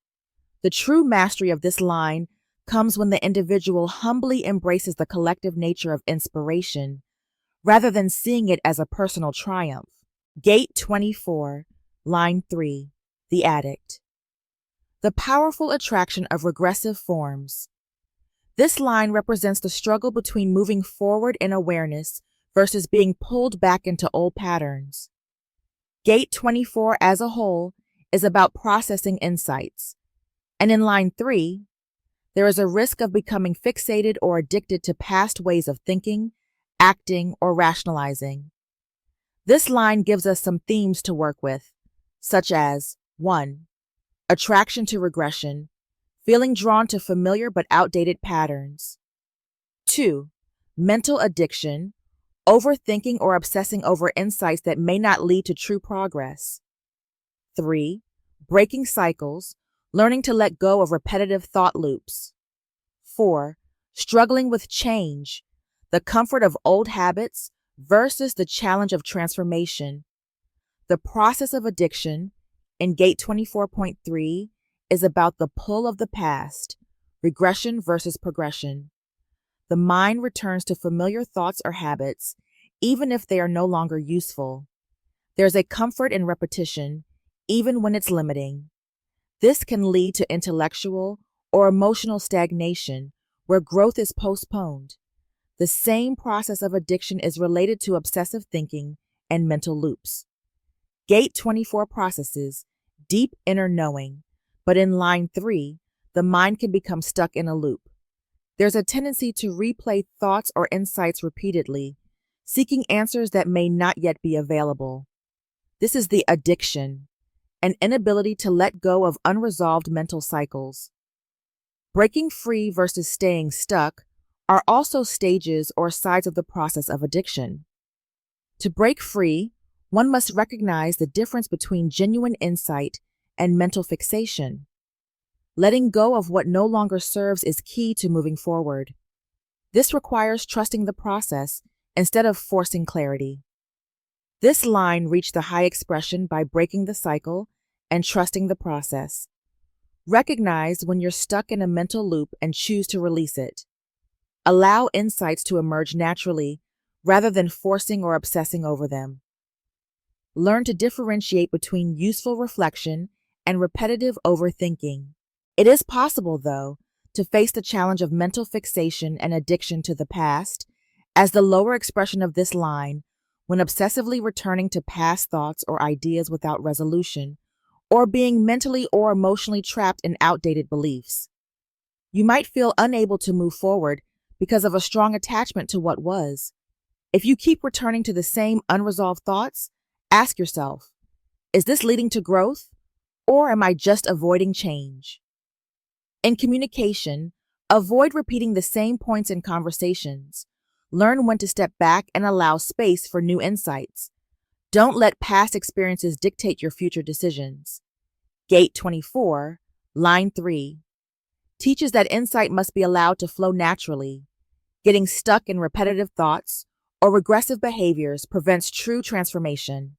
The true mastery of this line comes when the individual humbly embraces the collective nature of inspiration, rather than seeing it as a personal triumph. Gate 24, line 3, The Addict. The powerful attraction of regressive forms. This line represents the struggle between moving forward in awareness versus being pulled back into old patterns. Gate 24 as a whole is about processing insights. And in line 3, there is a risk of becoming fixated or addicted to past ways of thinking, acting, or rationalizing. This line gives us some themes to work with, such as 1. Attraction to regression, feeling drawn to familiar but outdated patterns. 2. Mental addiction, overthinking or obsessing over insights that may not lead to true progress. 3. Breaking cycles, learning to let go of repetitive thought loops. 4. Struggling with change, the comfort of old habits versus the challenge of transformation. The process of addiction in Gate 24.3 is about the pull of the past, regression versus progression. The mind returns to familiar thoughts or habits, even if they are no longer useful. There's a comfort in repetition, even when it's limiting. This can lead to intellectual or emotional stagnation, where growth is postponed. The same process of addiction is related to obsessive thinking and mental loops. Gate 24 processes deep inner knowing, but in line 3, the mind can become stuck in a loop. There's a tendency to replay thoughts or insights repeatedly, seeking answers that may not yet be available. This is the addiction, an inability to let go of unresolved mental cycles. Breaking free versus staying stuck are also stages or sides of the process of addiction. To break free, one must recognize the difference between genuine insight and mental fixation. Letting go of what no longer serves is key to moving forward. This requires trusting the process instead of forcing clarity. This line reached the high expression by breaking the cycle and trusting the process. Recognize when you're stuck in a mental loop and choose to release it. Allow insights to emerge naturally rather than forcing or obsessing over them. Learn to differentiate between useful reflection and repetitive overthinking. It is possible, though, to face the challenge of mental fixation and addiction to the past, as the lower expression of this line, when obsessively returning to past thoughts or ideas without resolution, or being mentally or emotionally trapped in outdated beliefs. You might feel unable to move forward because of a strong attachment to what was. If you keep returning to the same unresolved thoughts, ask yourself, is this leading to growth, or am I just avoiding change? In communication, avoid repeating the same points in conversations. Learn when to step back and allow space for new insights. Don't let past experiences dictate your future decisions. Gate 24, line 3, teaches that insight must be allowed to flow naturally. Getting stuck in repetitive thoughts or regressive behaviors prevents true transformation.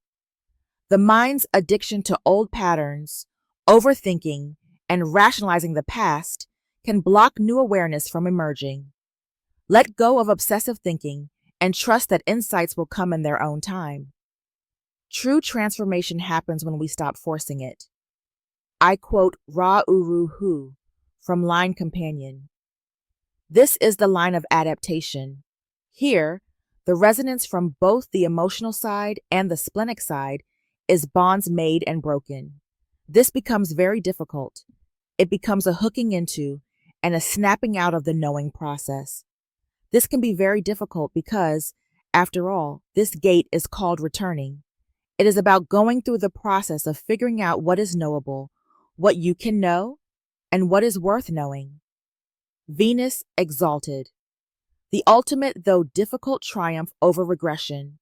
The mind's addiction to old patterns, overthinking, and rationalizing the past can block new awareness from emerging. Let go of obsessive thinking and trust that insights will come in their own time. True transformation happens when we stop forcing it. I quote Ra Uru Hu from Line Companion. This is the line of adaptation. Here, the resonance from both the emotional side and the splenic side is bonds made and broken. This becomes very difficult. It becomes a hooking into and a snapping out of the knowing process. This can be very difficult because, after all, this gate is called returning. It is about going through the process of figuring out what is knowable, what you can know, and what is worth knowing. Venus exalted. The ultimate though difficult triumph over regression.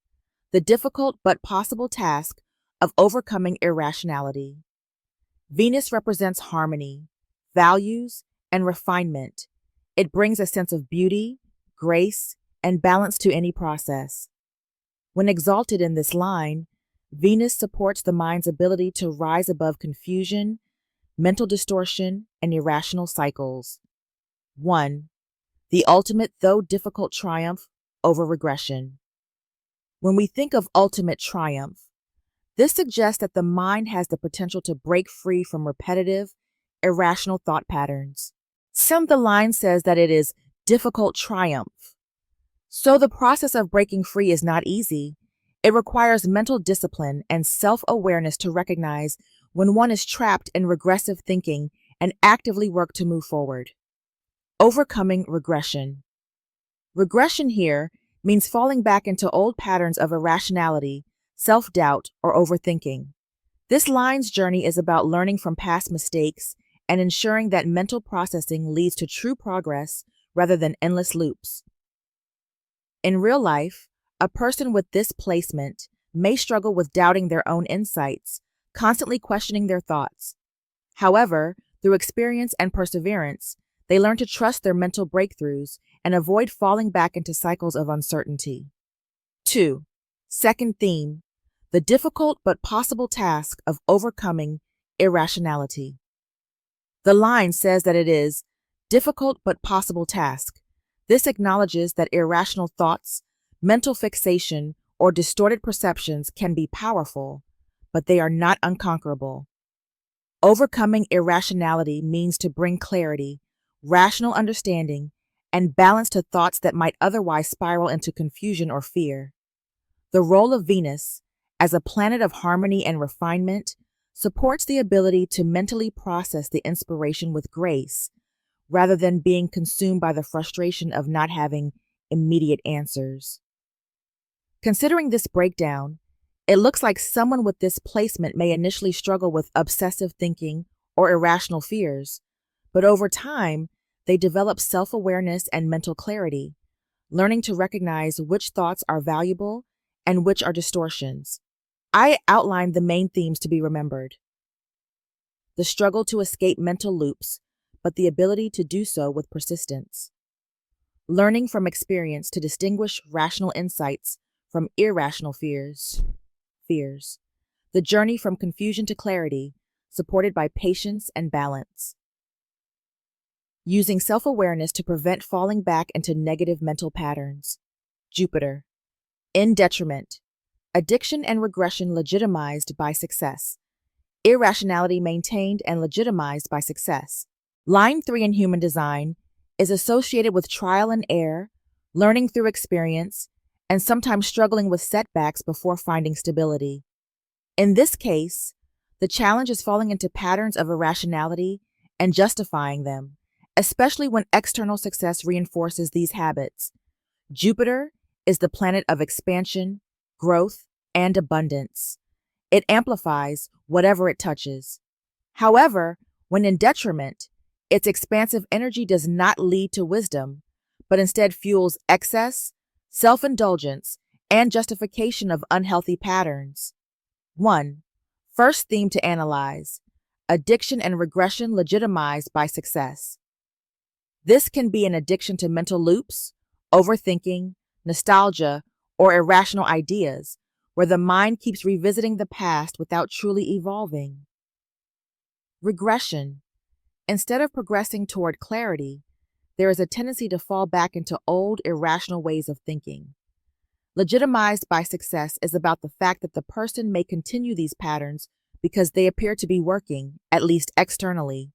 The difficult but possible task of overcoming irrationality. Venus represents harmony, values, and refinement. It brings a sense of beauty, grace, and balance to any process. When exalted in this line, Venus supports the mind's ability to rise above confusion, mental distortion, and irrational cycles. 1. The ultimate though difficult triumph over regression. When we think of ultimate triumph, this suggests that the mind has the potential to break free from repetitive, irrational thought patterns. The line says that it is difficult triumph. So the process of breaking free is not easy. It requires mental discipline and self-awareness to recognize when one is trapped in regressive thinking and actively work to move forward. Overcoming regression. Regression here means falling back into old patterns of irrationality, self-doubt, or overthinking. This line's journey is about learning from past mistakes and ensuring that mental processing leads to true progress rather than endless loops. In real life, a person with this placement may struggle with doubting their own insights, constantly questioning their thoughts. However, through experience and perseverance, they learn to trust their mental breakthroughs and avoid falling back into cycles of uncertainty. 2. Second theme, the difficult but possible task of overcoming irrationality. The line says that it is difficult but possible task. This acknowledges that irrational thoughts, mental fixation, or distorted perceptions can be powerful, but they are not unconquerable. Overcoming irrationality means to bring clarity, rational understanding, and balance to thoughts that might otherwise spiral into confusion or fear. The role of Venus, as a planet of harmony and refinement, supports the ability to mentally process the inspiration with grace, rather than being consumed by the frustration of not having immediate answers. Considering this breakdown, it looks like someone with this placement may initially struggle with obsessive thinking or irrational fears, but over time, they develop self-awareness and mental clarity, learning to recognize which thoughts are valuable and which are distortions. I outlined the main themes to be remembered. The struggle to escape mental loops, but the ability to do so with persistence. Learning from experience to distinguish rational insights from irrational fears. The journey from confusion to clarity, supported by patience and balance. Using self-awareness to prevent falling back into negative mental patterns. Jupiter. In detriment. Addiction and regression legitimized by success. Irrationality maintained and legitimized by success. Line 3 in human design is associated with trial and error, learning through experience, and sometimes struggling with setbacks before finding stability. In this case, the challenge is falling into patterns of irrationality and justifying them, especially when external success reinforces these habits. Jupiter is the planet of expansion, growth, and abundance. It amplifies whatever it touches. However, when in detriment, its expansive energy does not lead to wisdom, but instead fuels excess, self-indulgence, and justification of unhealthy patterns. 1. First theme to analyze: addiction and regression legitimized by success. This can be an addiction to mental loops, overthinking, nostalgia, or irrational ideas, where the mind keeps revisiting the past without truly evolving. Regression. Instead of progressing toward clarity, there is a tendency to fall back into old, irrational ways of thinking. Legitimized by success is about the fact that the person may continue these patterns because they appear to be working, at least externally.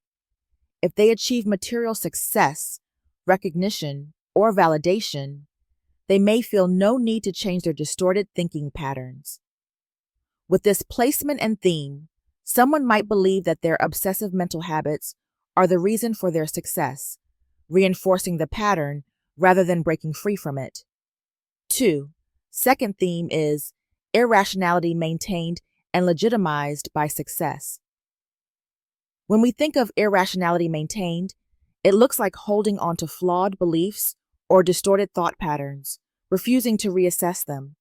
If they achieve material success, recognition, or validation, they may feel no need to change their distorted thinking patterns. With this placement and theme, someone might believe that their obsessive mental habits are the reason for their success, reinforcing the pattern rather than breaking free from it. 2. Second theme is irrationality maintained and legitimized by success. When we think of irrationality maintained, it looks like holding on to flawed beliefs or distorted thought patterns, refusing to reassess them.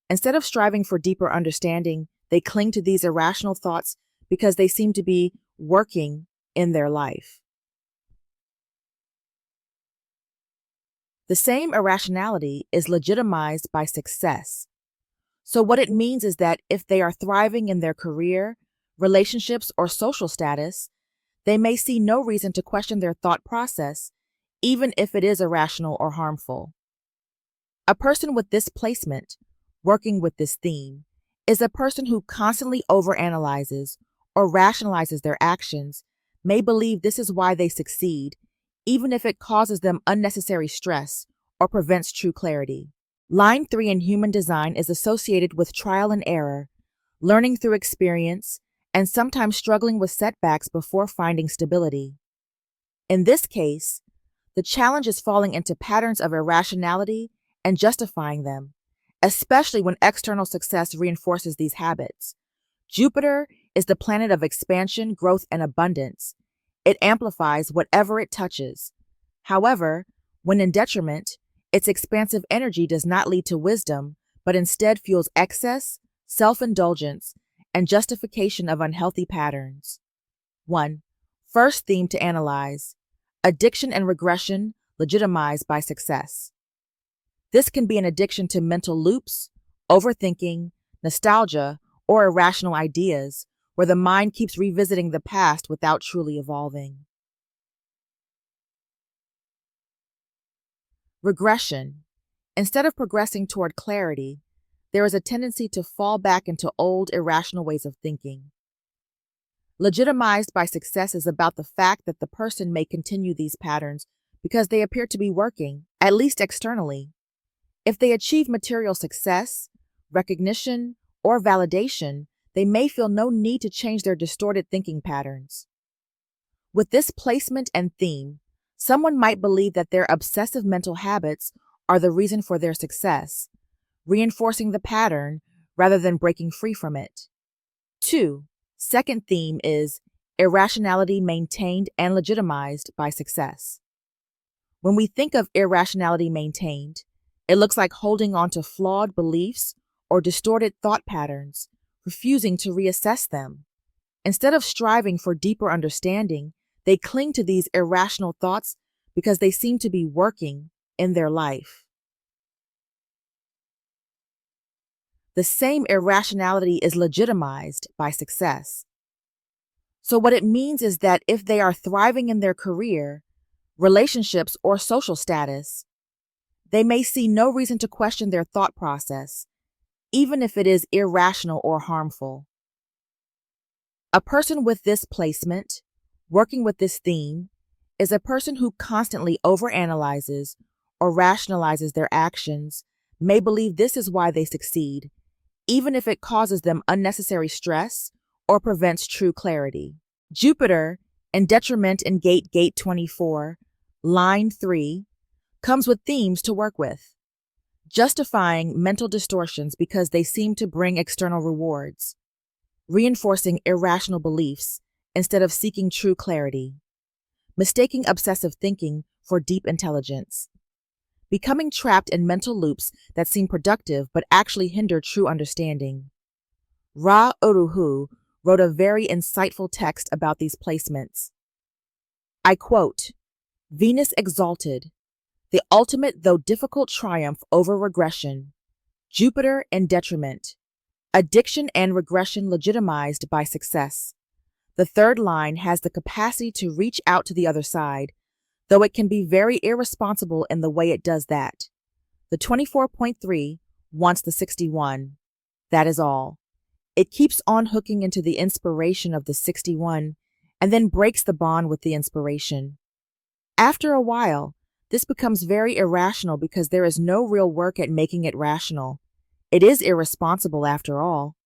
Instead of striving for deeper understanding, they cling to these irrational thoughts because they seem to be working in their life. The same irrationality is legitimized by success. So what it means is that if they are thriving in their career, relationships, or social status, they may see no reason to question their thought process, even if it is irrational or harmful. A person with this placement, working with this theme, is a person who constantly overanalyzes or rationalizes their actions, may believe this is why they succeed, even if it causes them unnecessary stress or prevents true clarity. Line 3 in human design is associated with trial and error, learning through experience, and sometimes struggling with setbacks before finding stability. In this case, the challenge is falling into patterns of irrationality and justifying them, especially when external success reinforces these habits. Jupiter is the planet of expansion, growth, and abundance. It amplifies whatever it touches. However, when in detriment, its expansive energy does not lead to wisdom, but instead fuels excess, self-indulgence, and justification of unhealthy patterns. 1. First theme to analyze: addiction and regression legitimized by success. This can be an addiction to mental loops, overthinking, nostalgia, or irrational ideas, where the mind keeps revisiting the past without truly evolving. Regression. Instead of progressing toward clarity, there is a tendency to fall back into old, irrational ways of thinking. Legitimized by success is about the fact that the person may continue these patterns because they appear to be working, at least externally. If they achieve material success, recognition, or validation, they may feel no need to change their distorted thinking patterns. With this placement and theme, someone might believe that their obsessive mental habits are the reason for their success, reinforcing the pattern rather than breaking free from it. 2. Second theme is irrationality maintained and legitimized by success. When we think of irrationality maintained, it looks like holding on to flawed beliefs or distorted thought patterns, refusing to reassess them. Instead of striving for deeper understanding, they cling to these irrational thoughts because they seem to be working in their life. The same irrationality is legitimized by success. So what it means is that if they are thriving in their career, relationships, or social status, they may see no reason to question their thought process, even if it is irrational or harmful. A person with this placement, working with this theme, is a person who constantly overanalyzes or rationalizes their actions, may believe this is why they succeed, even if it causes them unnecessary stress or prevents true clarity. Jupiter, in detriment in Gate 24, line 3, comes with themes to work with, justifying mental distortions because they seem to bring external rewards, reinforcing irrational beliefs instead of seeking true clarity, mistaking obsessive thinking for deep intelligence, becoming trapped in mental loops that seem productive but actually hinder true understanding. Ra Uruhu wrote a very insightful text about these placements. I quote, "Venus exalted, the ultimate though difficult triumph over regression, Jupiter in detriment, addiction and regression legitimized by success. The third line has the capacity to reach out to the other side, though it can be very irresponsible in the way it does that. The 24.3 wants the 61. That is all. It keeps on hooking into the inspiration of the 61 and then breaks the bond with the inspiration. After a while, this becomes very irrational because there is no real work at making it rational. It is irresponsible after all.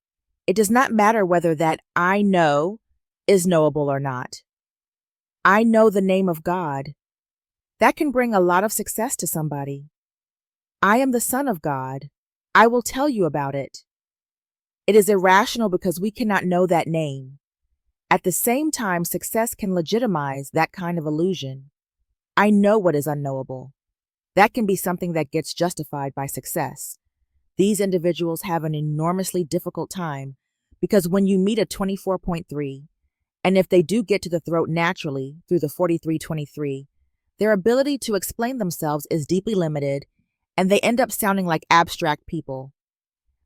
It does not matter whether that I know is knowable or not. I know the name of God. That can bring a lot of success to somebody. I am the Son of God. I will tell you about it. It is irrational because we cannot know that name. At the same time, success can legitimize that kind of illusion. I know what is unknowable. That can be something that gets justified by success. These individuals have an enormously difficult time because when you meet a 24.3, and if they do get to the throat naturally through the 43.23, their ability to explain themselves is deeply limited, and they end up sounding like abstract people.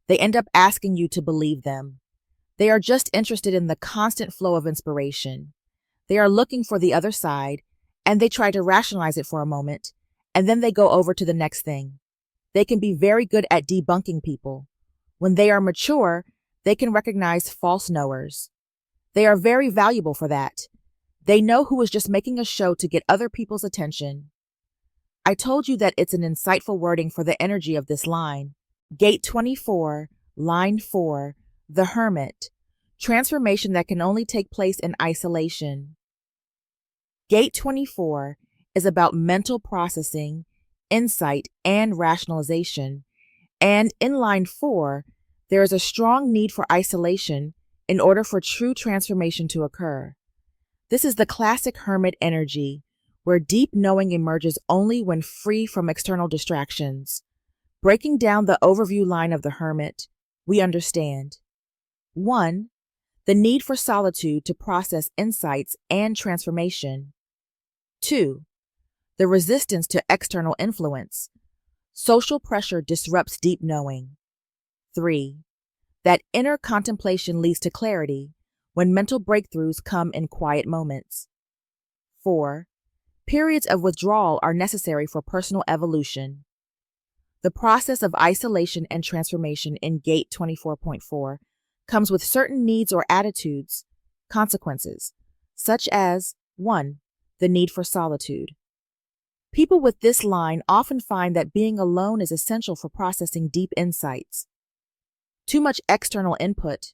They end up asking you to believe them. They are just interested in the constant flow of inspiration. They are looking for the other side, and they try to rationalize it for a moment, and then they go over to the next thing. They can be very good at debunking people. When they are mature, they can recognize false knowers. They are very valuable for that. They know who is just making a show to get other people's attention. I told you that it's an insightful wording for the energy of this line. Gate 24, line 4, the Hermit, transformation that can only take place in isolation. Gate 24 is about mental processing, insight, and rationalization, and in line 4, there is a strong need for isolation in order for true transformation to occur. This is the classic hermit energy, where deep knowing emerges only when free from external distractions. Breaking down the overview line of the hermit, we understand 1. The need for solitude to process insights and transformation. 2. The resistance to external influence. Social pressure disrupts deep knowing. 3. That inner contemplation leads to clarity when mental breakthroughs come in quiet moments. 4. Periods of withdrawal are necessary for personal evolution. The process of isolation and transformation in Gate 24.4 comes with certain needs or attitudes, consequences, such as 1. The need for solitude. People with this line often find that being alone is essential for processing deep insights. Too much external input,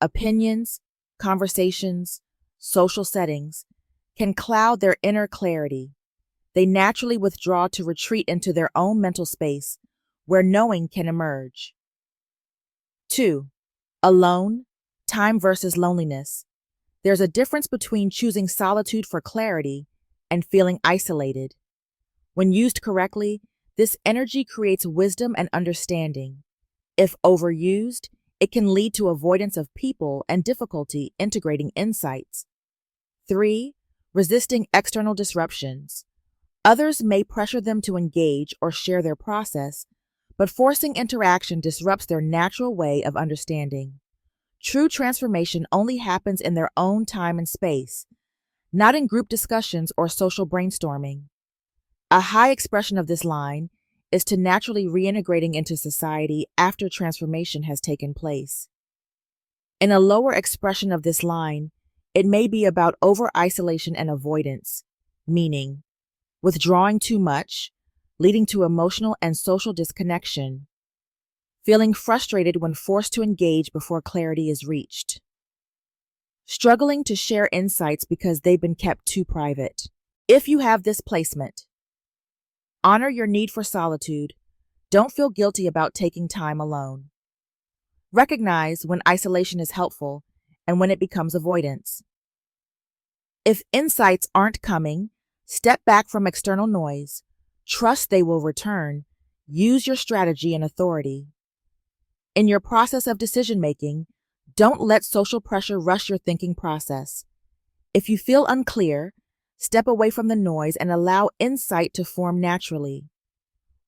opinions, conversations, social settings, can cloud their inner clarity. They naturally withdraw to retreat into their own mental space, where knowing can emerge. 2. Alone, time versus loneliness. There's a difference between choosing solitude for clarity and feeling isolated. When used correctly, this energy creates wisdom and understanding. If overused, it can lead to avoidance of people and difficulty integrating insights. 3. Resisting external disruptions. Others may pressure them to engage or share their process, but forcing interaction disrupts their natural way of understanding. True transformation only happens in their own time and space, not in group discussions or social brainstorming. A high expression of this line is to naturally reintegrating into society after transformation has taken place. In a lower expression of this line, it may be about over-isolation and avoidance, meaning withdrawing too much, leading to emotional and social disconnection, feeling frustrated when forced to engage before clarity is reached, struggling to share insights because they've been kept too private. If you have this placement, honor your need for solitude. Don't feel guilty about taking time alone. Recognize when isolation is helpful and when it becomes avoidance. If insights aren't coming, step back from external noise. Trust they will return. Use your strategy and authority. In your process of decision-making, don't let social pressure rush your thinking process. If you feel unclear, step away from the noise and allow insight to form naturally.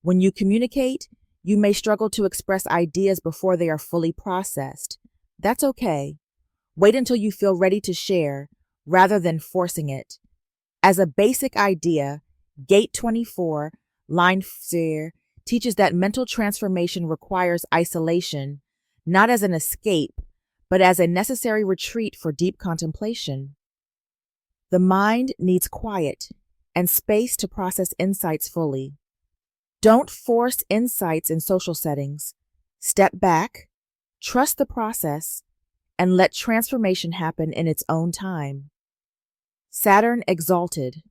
When you communicate, you may struggle to express ideas before they are fully processed. That's okay. Wait until you feel ready to share, rather than forcing it. As a basic idea, Gate 24, line 4, teaches that mental transformation requires isolation, not as an escape, but as a necessary retreat for deep contemplation. The mind needs quiet and space to process insights fully. Don't force insights in social settings. Step back, trust the process, and let transformation happen in its own time. Saturn exalted,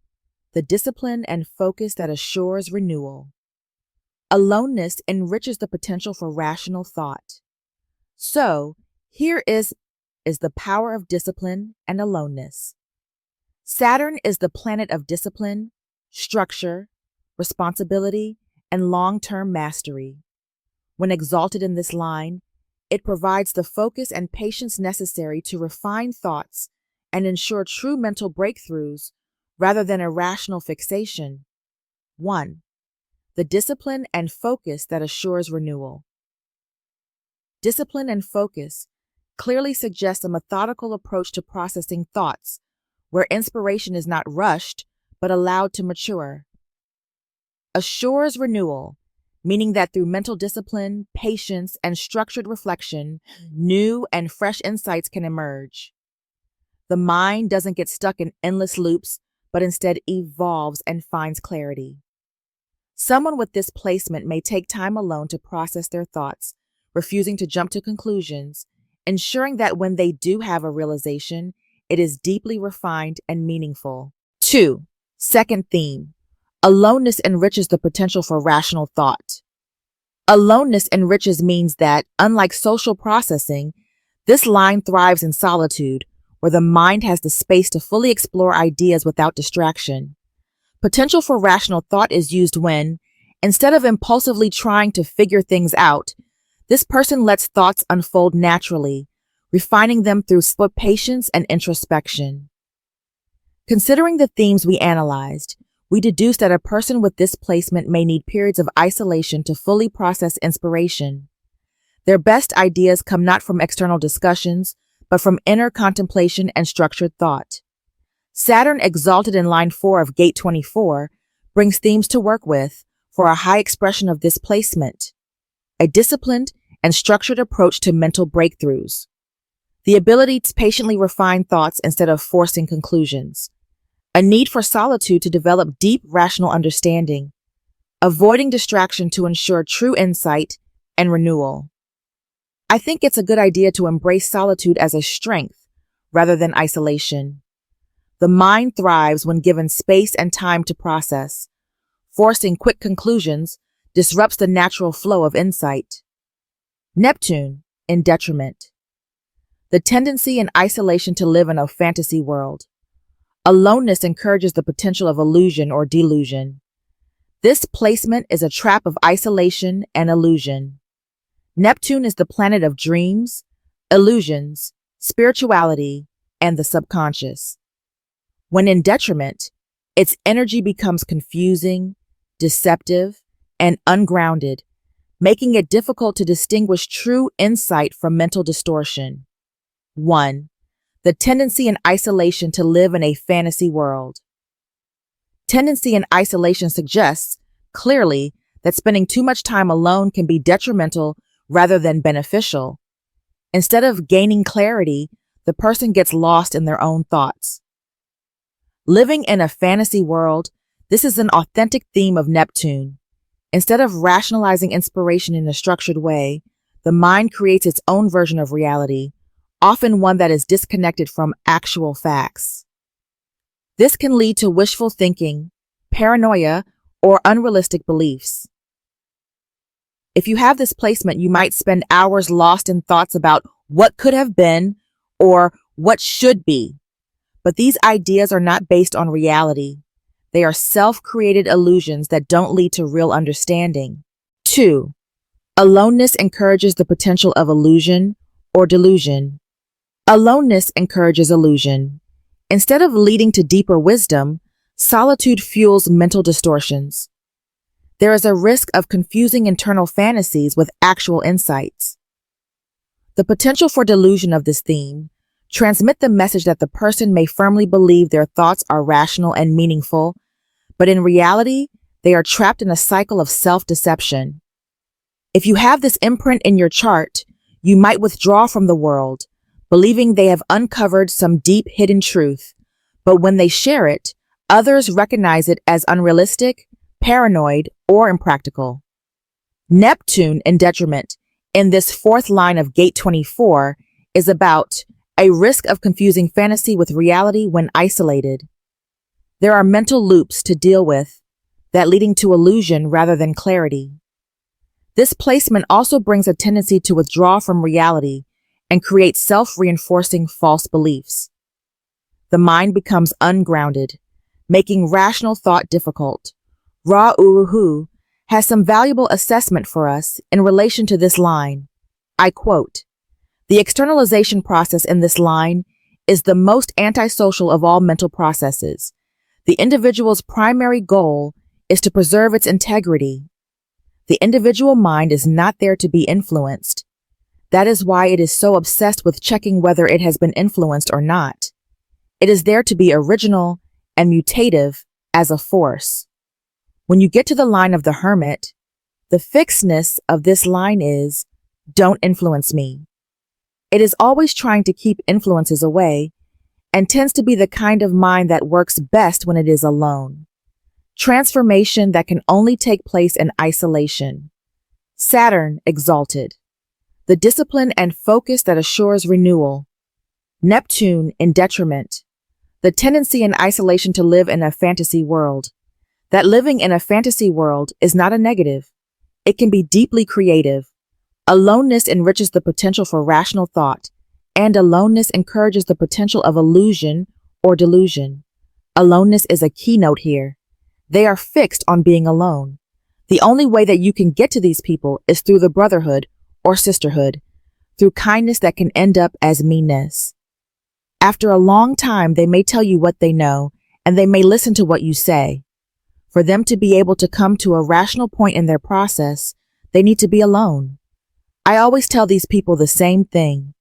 the discipline and focus that assures renewal. Aloneness enriches the potential for rational thought. So, here is the power of discipline and aloneness. Saturn is the planet of discipline, structure, responsibility, and long-term mastery. When exalted in this line, it provides the focus and patience necessary to refine thoughts and ensure true mental breakthroughs rather than irrational fixation. 1. The discipline and focus that assures renewal. Discipline and focus clearly suggest a methodical approach to processing thoughts, where inspiration is not rushed but allowed to mature. Assures renewal, meaning that through mental discipline, patience, and structured reflection, new and fresh insights can emerge. The mind doesn't get stuck in endless loops, but instead evolves and finds clarity. Someone with this placement may take time alone to process their thoughts, refusing to jump to conclusions, ensuring that when they do have a realization, it is deeply refined and meaningful. 2. Second theme. Aloneness enriches the potential for rational thought. Aloneness enriches means that, unlike social processing, this line thrives in solitude, where the mind has the space to fully explore ideas without distraction. Potential for rational thought is used when, instead of impulsively trying to figure things out, this person lets thoughts unfold naturally, refining them through split patience and introspection. Considering the themes we analyzed, we deduced that a person with this placement may need periods of isolation to fully process inspiration. Their best ideas come not from external discussions, but from inner contemplation and structured thought. Saturn, exalted in line 4 of Gate 24, brings themes to work with for a high expression of this placement, a disciplined and structured approach to mental breakthroughs, the ability to patiently refine thoughts instead of forcing conclusions, a need for solitude to develop deep rational understanding, avoiding distraction to ensure true insight, and renewal. I think it's a good idea to embrace solitude as a strength rather than isolation. The mind thrives when given space and time to process. Forcing quick conclusions disrupts the natural flow of insight. Neptune, in detriment. The tendency in isolation to live in a fantasy world. Aloneness encourages the potential of illusion or delusion. This placement is a trap of isolation and illusion. Neptune is the planet of dreams, illusions, spirituality, and the subconscious. When in detriment, its energy becomes confusing, deceptive, and ungrounded, making it difficult to distinguish true insight from mental distortion. 1. The tendency in isolation to live in a fantasy world. Tendency in isolation suggests, clearly, that spending too much time alone can be detrimental rather than beneficial. Instead of gaining clarity, the person gets lost in their own thoughts. Living in a fantasy world, this is an authentic theme of Neptune. Instead of rationalizing inspiration in a structured way, the mind creates its own version of reality, often one that is disconnected from actual facts. This can lead to wishful thinking, paranoia, or unrealistic beliefs. If you have this placement, you might spend hours lost in thoughts about what could have been or what should be. But these ideas are not based on reality. They are self-created illusions that don't lead to real understanding. 2. Aloneness encourages the potential of illusion or delusion. Aloneness encourages illusion. Instead of leading to deeper wisdom, solitude fuels mental distortions. There is a risk of confusing internal fantasies with actual insights. The potential for delusion of this theme transmit the message that the person may firmly believe their thoughts are rational and meaningful, but in reality, they are trapped in a cycle of self-deception. If you have this imprint in your chart, you might withdraw from the world, believing they have uncovered some deep hidden truth, but when they share it, others recognize it as unrealistic, paranoid, or impractical. Neptune in detriment, in this fourth line of Gate 24, is about a risk of confusing fantasy with reality when isolated. There are mental loops to deal with that leading to illusion rather than clarity. This placement also brings a tendency to withdraw from reality and create self-reinforcing false beliefs. The mind becomes ungrounded, making rational thought difficult. Ra Uruhu has some valuable assessment for us in relation to this line. I quote, "The externalization process in this line is the most antisocial of all mental processes. The individual's primary goal is to preserve its integrity. The individual mind is not there to be influenced. That is why it is so obsessed with checking whether it has been influenced or not. It is there to be original and mutative as a force." When you get to the line of the hermit, the fixedness of this line is, "Don't influence me." It is always trying to keep influences away and tends to be the kind of mind that works best when it is alone. Transformation that can only take place in isolation. Saturn exalted. The discipline and focus that assures renewal. Neptune in detriment. The tendency in isolation to live in a fantasy world. That living in a fantasy world is not a negative. It can be deeply creative. Aloneness enriches the potential for rational thought, and aloneness encourages the potential of illusion or delusion. Aloneness is a keynote here. They are fixed on being alone. The only way that you can get to these people is through the brotherhood or sisterhood, through kindness that can end up as meanness. After a long time, they may tell you what they know, and they may listen to what you say. For them to be able to come to a rational point in their process, they need to be alone. I always tell these people the same thing.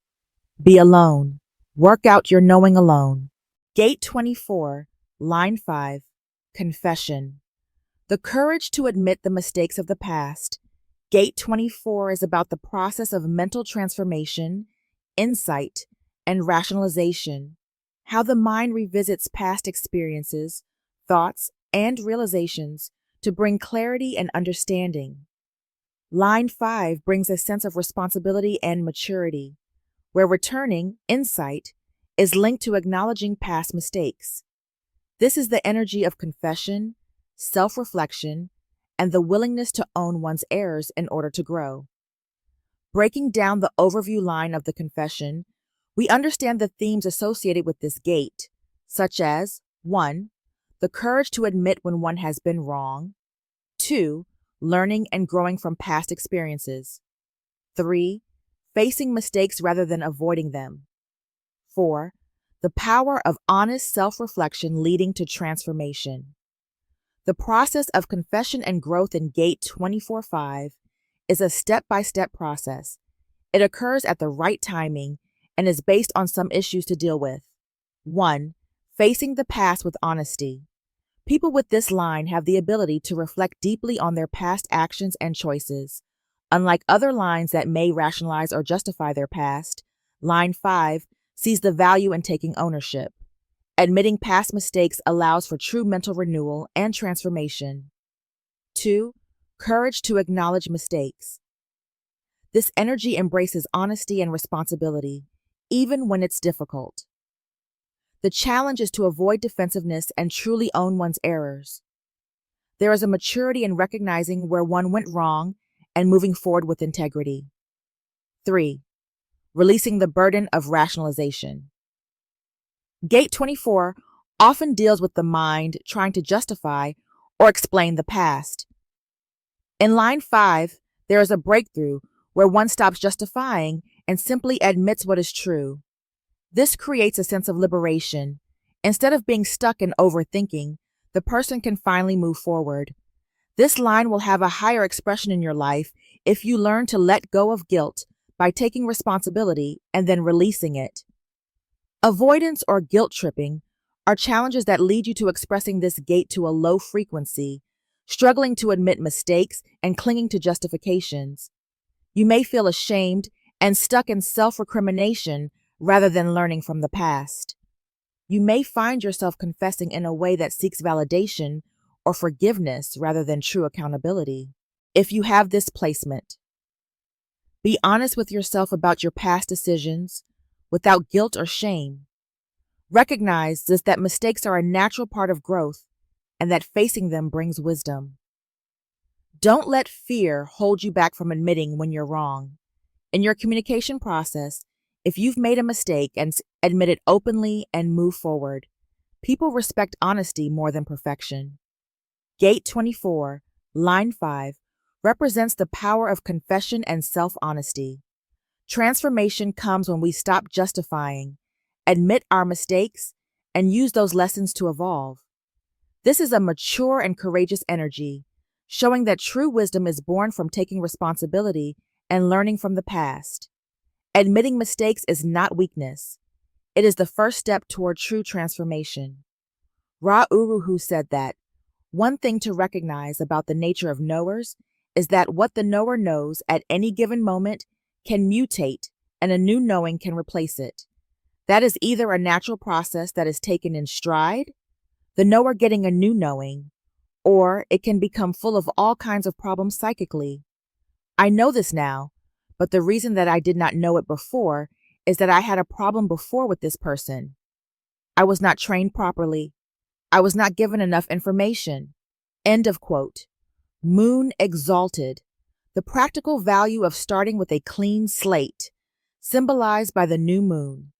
Be alone. Work out your knowing alone. Gate 24, line 5, confession. The courage to admit the mistakes of the past. Gate 24 is about the process of mental transformation, insight, and rationalization, how the mind revisits past experiences, thoughts, and realizations to bring clarity and understanding. Line 5 brings a sense of responsibility and maturity, where returning, insight, is linked to acknowledging past mistakes. This is the energy of confession, self-reflection, and the willingness to own one's errors in order to grow. Breaking down the overview line of the confession, we understand the themes associated with this gate, such as 1. The courage to admit when one has been wrong. 2. Learning and growing from past experiences. 3. Facing mistakes rather than avoiding them. 4. The power of honest self-reflection leading to transformation. The process of confession and growth in Gate 24-5 is a step-by-step process. It occurs at the right timing and is based on some issues to deal with. 1. Facing the past with honesty. People with this line have the ability to reflect deeply on their past actions and choices. Unlike other lines that may rationalize or justify their past, line 5 sees the value in taking ownership. Admitting past mistakes allows for true mental renewal and transformation. 2. Courage to acknowledge mistakes. This energy embraces honesty and responsibility, even when it's difficult. The challenge is to avoid defensiveness and truly own one's errors. There is a maturity in recognizing where one went wrong and moving forward with integrity. 3. Releasing the burden of rationalization. Gate 24 often deals with the mind trying to justify or explain the past. In line 5, there is a breakthrough where one stops justifying and simply admits what is true. This creates a sense of liberation. Instead of being stuck in overthinking, the person can finally move forward. This line will have a higher expression in your life if you learn to let go of guilt by taking responsibility and then releasing it. Avoidance or guilt tripping are challenges that lead you to expressing this gate to a low frequency, struggling to admit mistakes and clinging to justifications. You may feel ashamed and stuck in self-recrimination rather than learning from the past. You may find yourself confessing in a way that seeks validation or forgiveness rather than true accountability. If you have this placement, be honest with yourself about your past decisions without guilt or shame. Recognize that mistakes are a natural part of growth and that facing them brings wisdom. Don't let fear hold you back from admitting when you're wrong. In your communication process, if you've made a mistake and admit it openly and move forward, people respect honesty more than perfection. Gate 24, line 5, represents the power of confession and self-honesty. Transformation comes when we stop justifying, admit our mistakes, and use those lessons to evolve. This is a mature and courageous energy, showing that true wisdom is born from taking responsibility and learning from the past. Admitting mistakes is not weakness. It is the first step toward true transformation. Ra Uru Hu said that, one thing to recognize about the nature of knowers is that what the knower knows at any given moment can mutate and a new knowing can replace it. That is either a natural process that is taken in stride, the knower getting a new knowing, or it can become full of all kinds of problems psychically. I know this now, but the reason that I did not know it before is that I had a problem before with this person. I was not trained properly. I was not given enough information. End of quote. Moon exalted. The practical value of starting with a clean slate, symbolized by the new moon.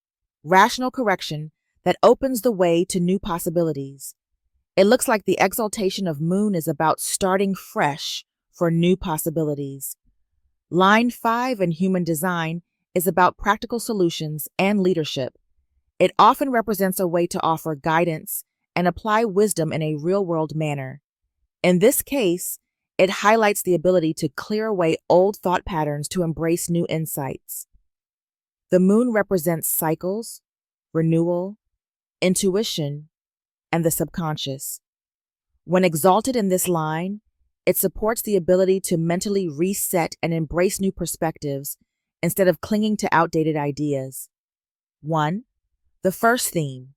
Rational correction that opens the way to new possibilities. It looks like the exaltation of moon is about starting fresh for new possibilities. Line 5 in human design is about practical solutions and leadership. It often represents a way to offer guidance and apply wisdom in a real-world manner. In this case, it highlights the ability to clear away old thought patterns to embrace new insights. The moon represents cycles, renewal, intuition, and the subconscious. When exalted in this line, it supports the ability to mentally reset and embrace new perspectives instead of clinging to outdated ideas. 1. The first theme,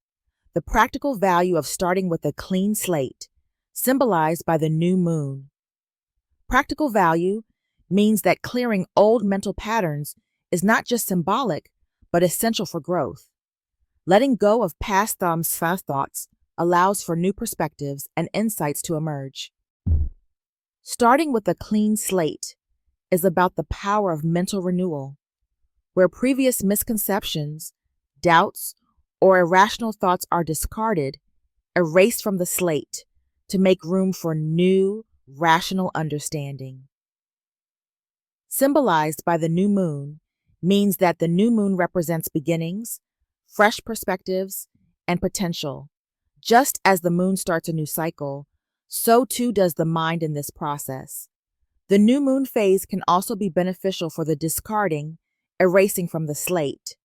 the practical value of starting with a clean slate, symbolized by the new moon. Practical value means that clearing old mental patterns is not just symbolic, but essential for growth. Letting go of past thoughts allows for new perspectives and insights to emerge. Starting with a clean slate is about the power of mental renewal, where previous misconceptions, doubts, or irrational thoughts are discarded, erased from the slate to make room for new, rational understanding. Symbolized by the new moon means that the new moon represents beginnings, fresh perspectives, and potential. Just as the moon starts a new cycle, so too does the mind in this process. The new moon phase can also be beneficial for the discarding, erasing from the slate.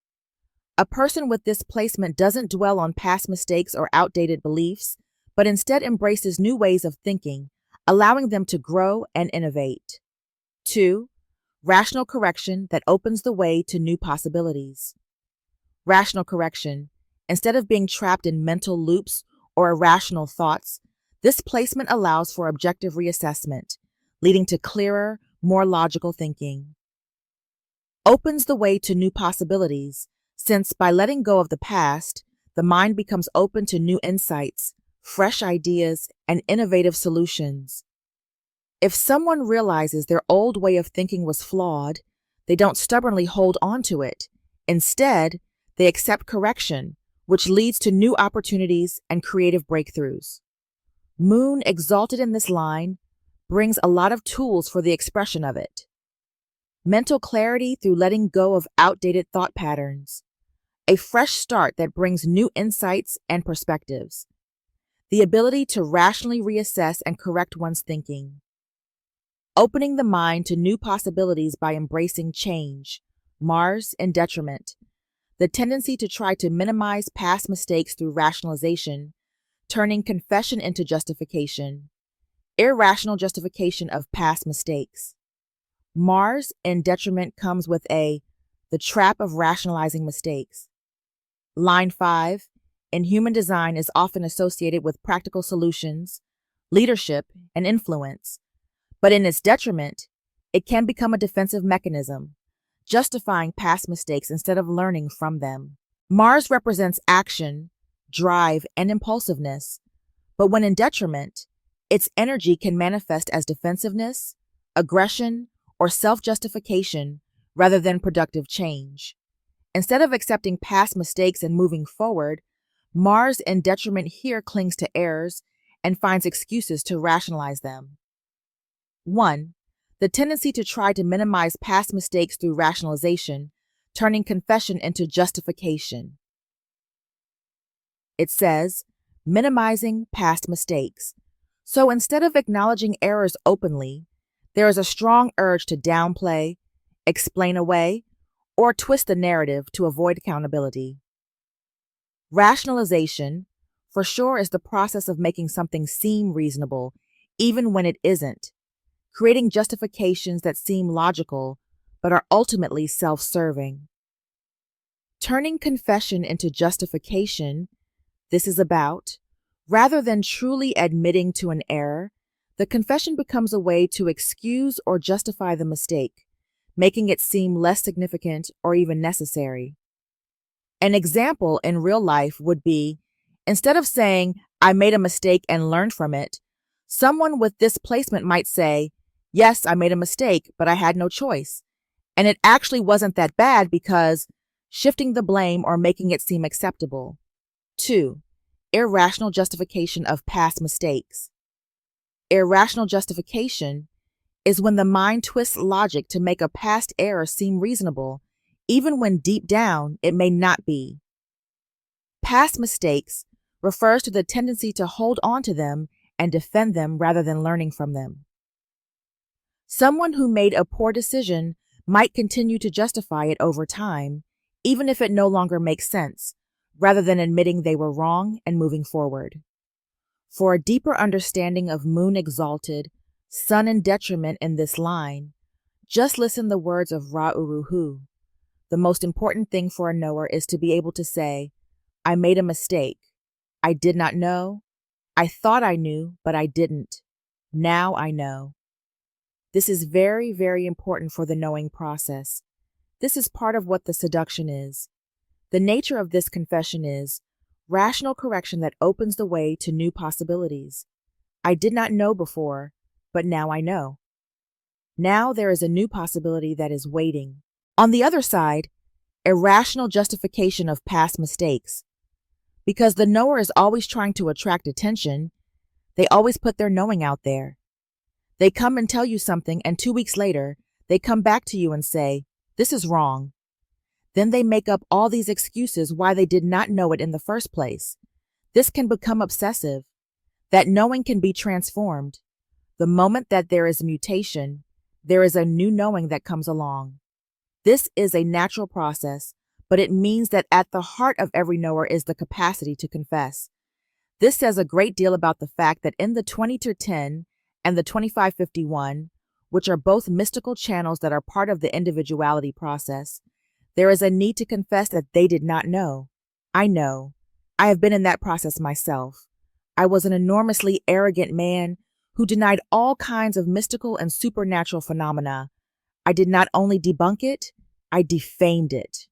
A person with this placement doesn't dwell on past mistakes or outdated beliefs, but instead embraces new ways of thinking, allowing them to grow and innovate. 2. Rational correction that opens the way to new possibilities. Rational correction, instead of being trapped in mental loops or irrational thoughts, this placement allows for objective reassessment, leading to clearer, more logical thinking. Opens the way to new possibilities, since by letting go of the past, the mind becomes open to new insights, fresh ideas, and innovative solutions. If someone realizes their old way of thinking was flawed, they don't stubbornly hold on to it. Instead, they accept correction, which leads to new opportunities and creative breakthroughs. Moon, exalted in this line, brings a lot of tools for the expression of it. Mental clarity through letting go of outdated thought patterns. A fresh start that brings new insights and perspectives. The ability to rationally reassess and correct one's thinking. Opening the mind to new possibilities by embracing change. Mars in detriment. The tendency to try to minimize past mistakes through rationalization, turning confession into justification. Irrational justification of past mistakes. Mars in detriment comes with the trap of rationalizing mistakes. Line 5 in human design is often associated with practical solutions, leadership, and influence, but in its detriment, it can become a defensive mechanism, justifying past mistakes instead of learning from them. Mars represents action, drive, and impulsiveness, but when in detriment, its energy can manifest as defensiveness, aggression, or self-justification rather than productive change. Instead of accepting past mistakes and moving forward, Mars in detriment here clings to errors and finds excuses to rationalize them. 1. The tendency to try to minimize past mistakes through rationalization, turning confession into justification. It says, minimizing past mistakes. So instead of acknowledging errors openly, there is a strong urge to downplay, explain away, or twist the narrative to avoid accountability. Rationalization, for sure, is the process of making something seem reasonable, even when it isn't, creating justifications that seem logical, but are ultimately self-serving. Turning confession into justification, this is about Rather than truly admitting to an error, the confession becomes a way to excuse or justify the mistake, making it seem less significant or even necessary. An example in real life would be, instead of saying, "I made a mistake and learned from it," someone with this placement might say, "Yes, I made a mistake, but I had no choice. And it actually wasn't that bad because," shifting the blame or making it seem acceptable. 2. Irrational justification of past mistakes. Irrational justification is when the mind twists logic to make a past error seem reasonable, even when deep down it may not be. Past mistakes refers to the tendency to hold on to them and defend them rather than learning from them. Someone who made a poor decision might continue to justify it over time, even if it no longer makes sense, rather than admitting they were wrong and moving forward. For a deeper understanding of moon exalted, sun in detriment in this line, just listen the words of Ra-Uru-Hu. The most important thing for a knower is to be able to say, "I made a mistake. I did not know. I thought I knew, but I didn't. Now I know." This is very, very important for the knowing process. This is part of what the seduction is. The nature of this confession is rational correction that opens the way to new possibilities. I did not know before, but now I know. Now there is a new possibility that is waiting. On the other side, irrational justification of past mistakes. Because the knower is always trying to attract attention, they always put their knowing out there. They come and tell you something, and 2 weeks later, they come back to you and say, "This is wrong." Then they make up all these excuses why they did not know it in the first place. This can become obsessive. That knowing can be transformed. The moment that there is mutation, there is a new knowing that comes along. This is a natural process, but it means that at the heart of every knower is the capacity to confess. This says a great deal about the fact that in the 20-10 and the 25-51, which are both mystical channels that are part of the individuality process, there is a need to confess that they did not know. I know. I have been in that process myself. I was an enormously arrogant man who denied all kinds of mystical and supernatural phenomena. I did not only debunk it, I defamed it.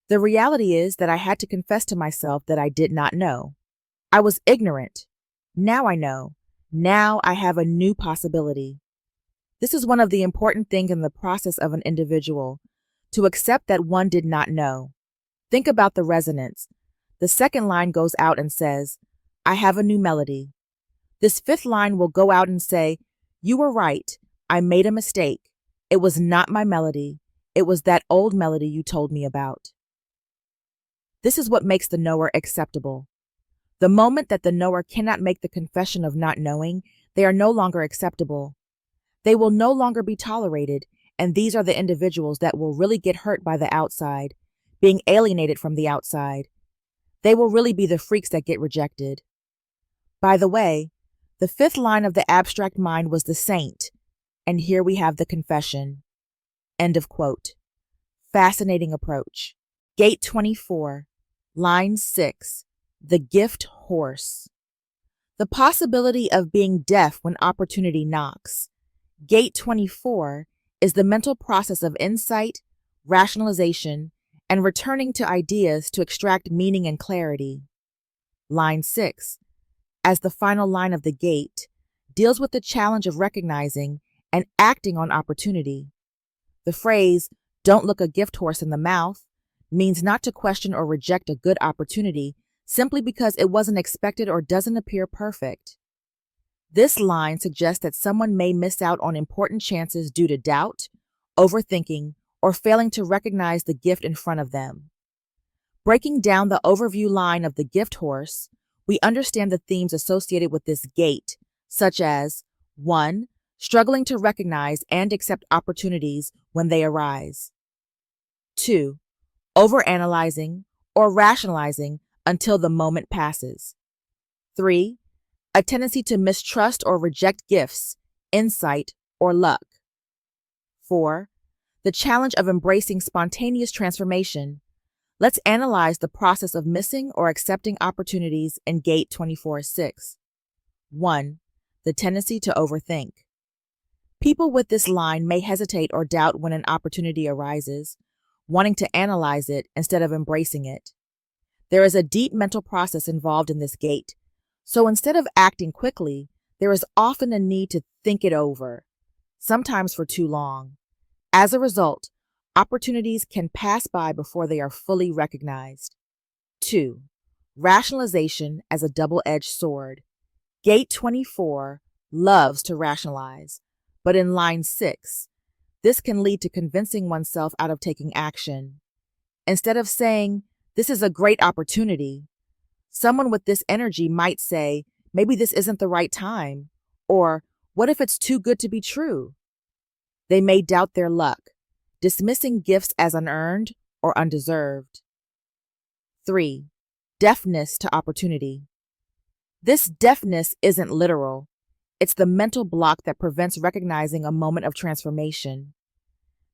The reality is that I had to confess to myself that I did not know. I was ignorant. Now I know. Now I have a new possibility. This is one of the important things in the process of an individual, to accept that one did not know. Think about the resonance. The second line goes out and says, "I have a new melody." This fifth line will go out and say, "You were right. I made a mistake. It was not my melody. It was that old melody you told me about." This is what makes the knower acceptable. The moment that the knower cannot make the confession of not knowing, they are no longer acceptable. They will no longer be tolerated, and these are the individuals that will really get hurt by the outside, being alienated from the outside. They will really be the freaks that get rejected. By the way, the fifth line of the abstract mind was the saint, and here we have the confession. End of quote. Fascinating approach. Gate 24, line 6, the gift horse. The possibility of being deaf when opportunity knocks. Gate 24 is the mental process of insight, rationalization, and returning to ideas to extract meaning and clarity. Line 6, as the final line of the gate, deals with the challenge of recognizing and acting on opportunity. The phrase, "Don't look a gift horse in the mouth," means not to question or reject a good opportunity simply because it wasn't expected or doesn't appear perfect. This line suggests that someone may miss out on important chances due to doubt, overthinking, or failing to recognize the gift in front of them. Breaking down the overview line of the gift horse, we understand the themes associated with this gate, such as 1. Struggling to recognize and accept opportunities when they arise. 2. Overanalyzing or rationalizing until the moment passes. 3. A tendency to mistrust or reject gifts, insight, or luck. 4. The challenge of embracing spontaneous transformation, Let's analyze the process of missing or accepting opportunities in Gate 24-6. 1. The tendency to overthink. People with this line may hesitate or doubt when an opportunity arises, wanting to analyze it instead of embracing it. There is a deep mental process involved in this gate, so instead of acting quickly, there is often a need to think it over, sometimes for too long. As a result, opportunities can pass by before they are fully recognized. 2. Rationalization as a double-edged sword. Gate 24 loves to rationalize, but in line 6, this can lead to convincing oneself out of taking action. Instead of saying, "This is a great opportunity," someone with this energy might say, "Maybe this isn't the right time," or "What if it's too good to be true?" They may doubt their luck, dismissing gifts as unearned or undeserved. 3. Deafness to opportunity. This deafness isn't literal. It's the mental block that prevents recognizing a moment of transformation.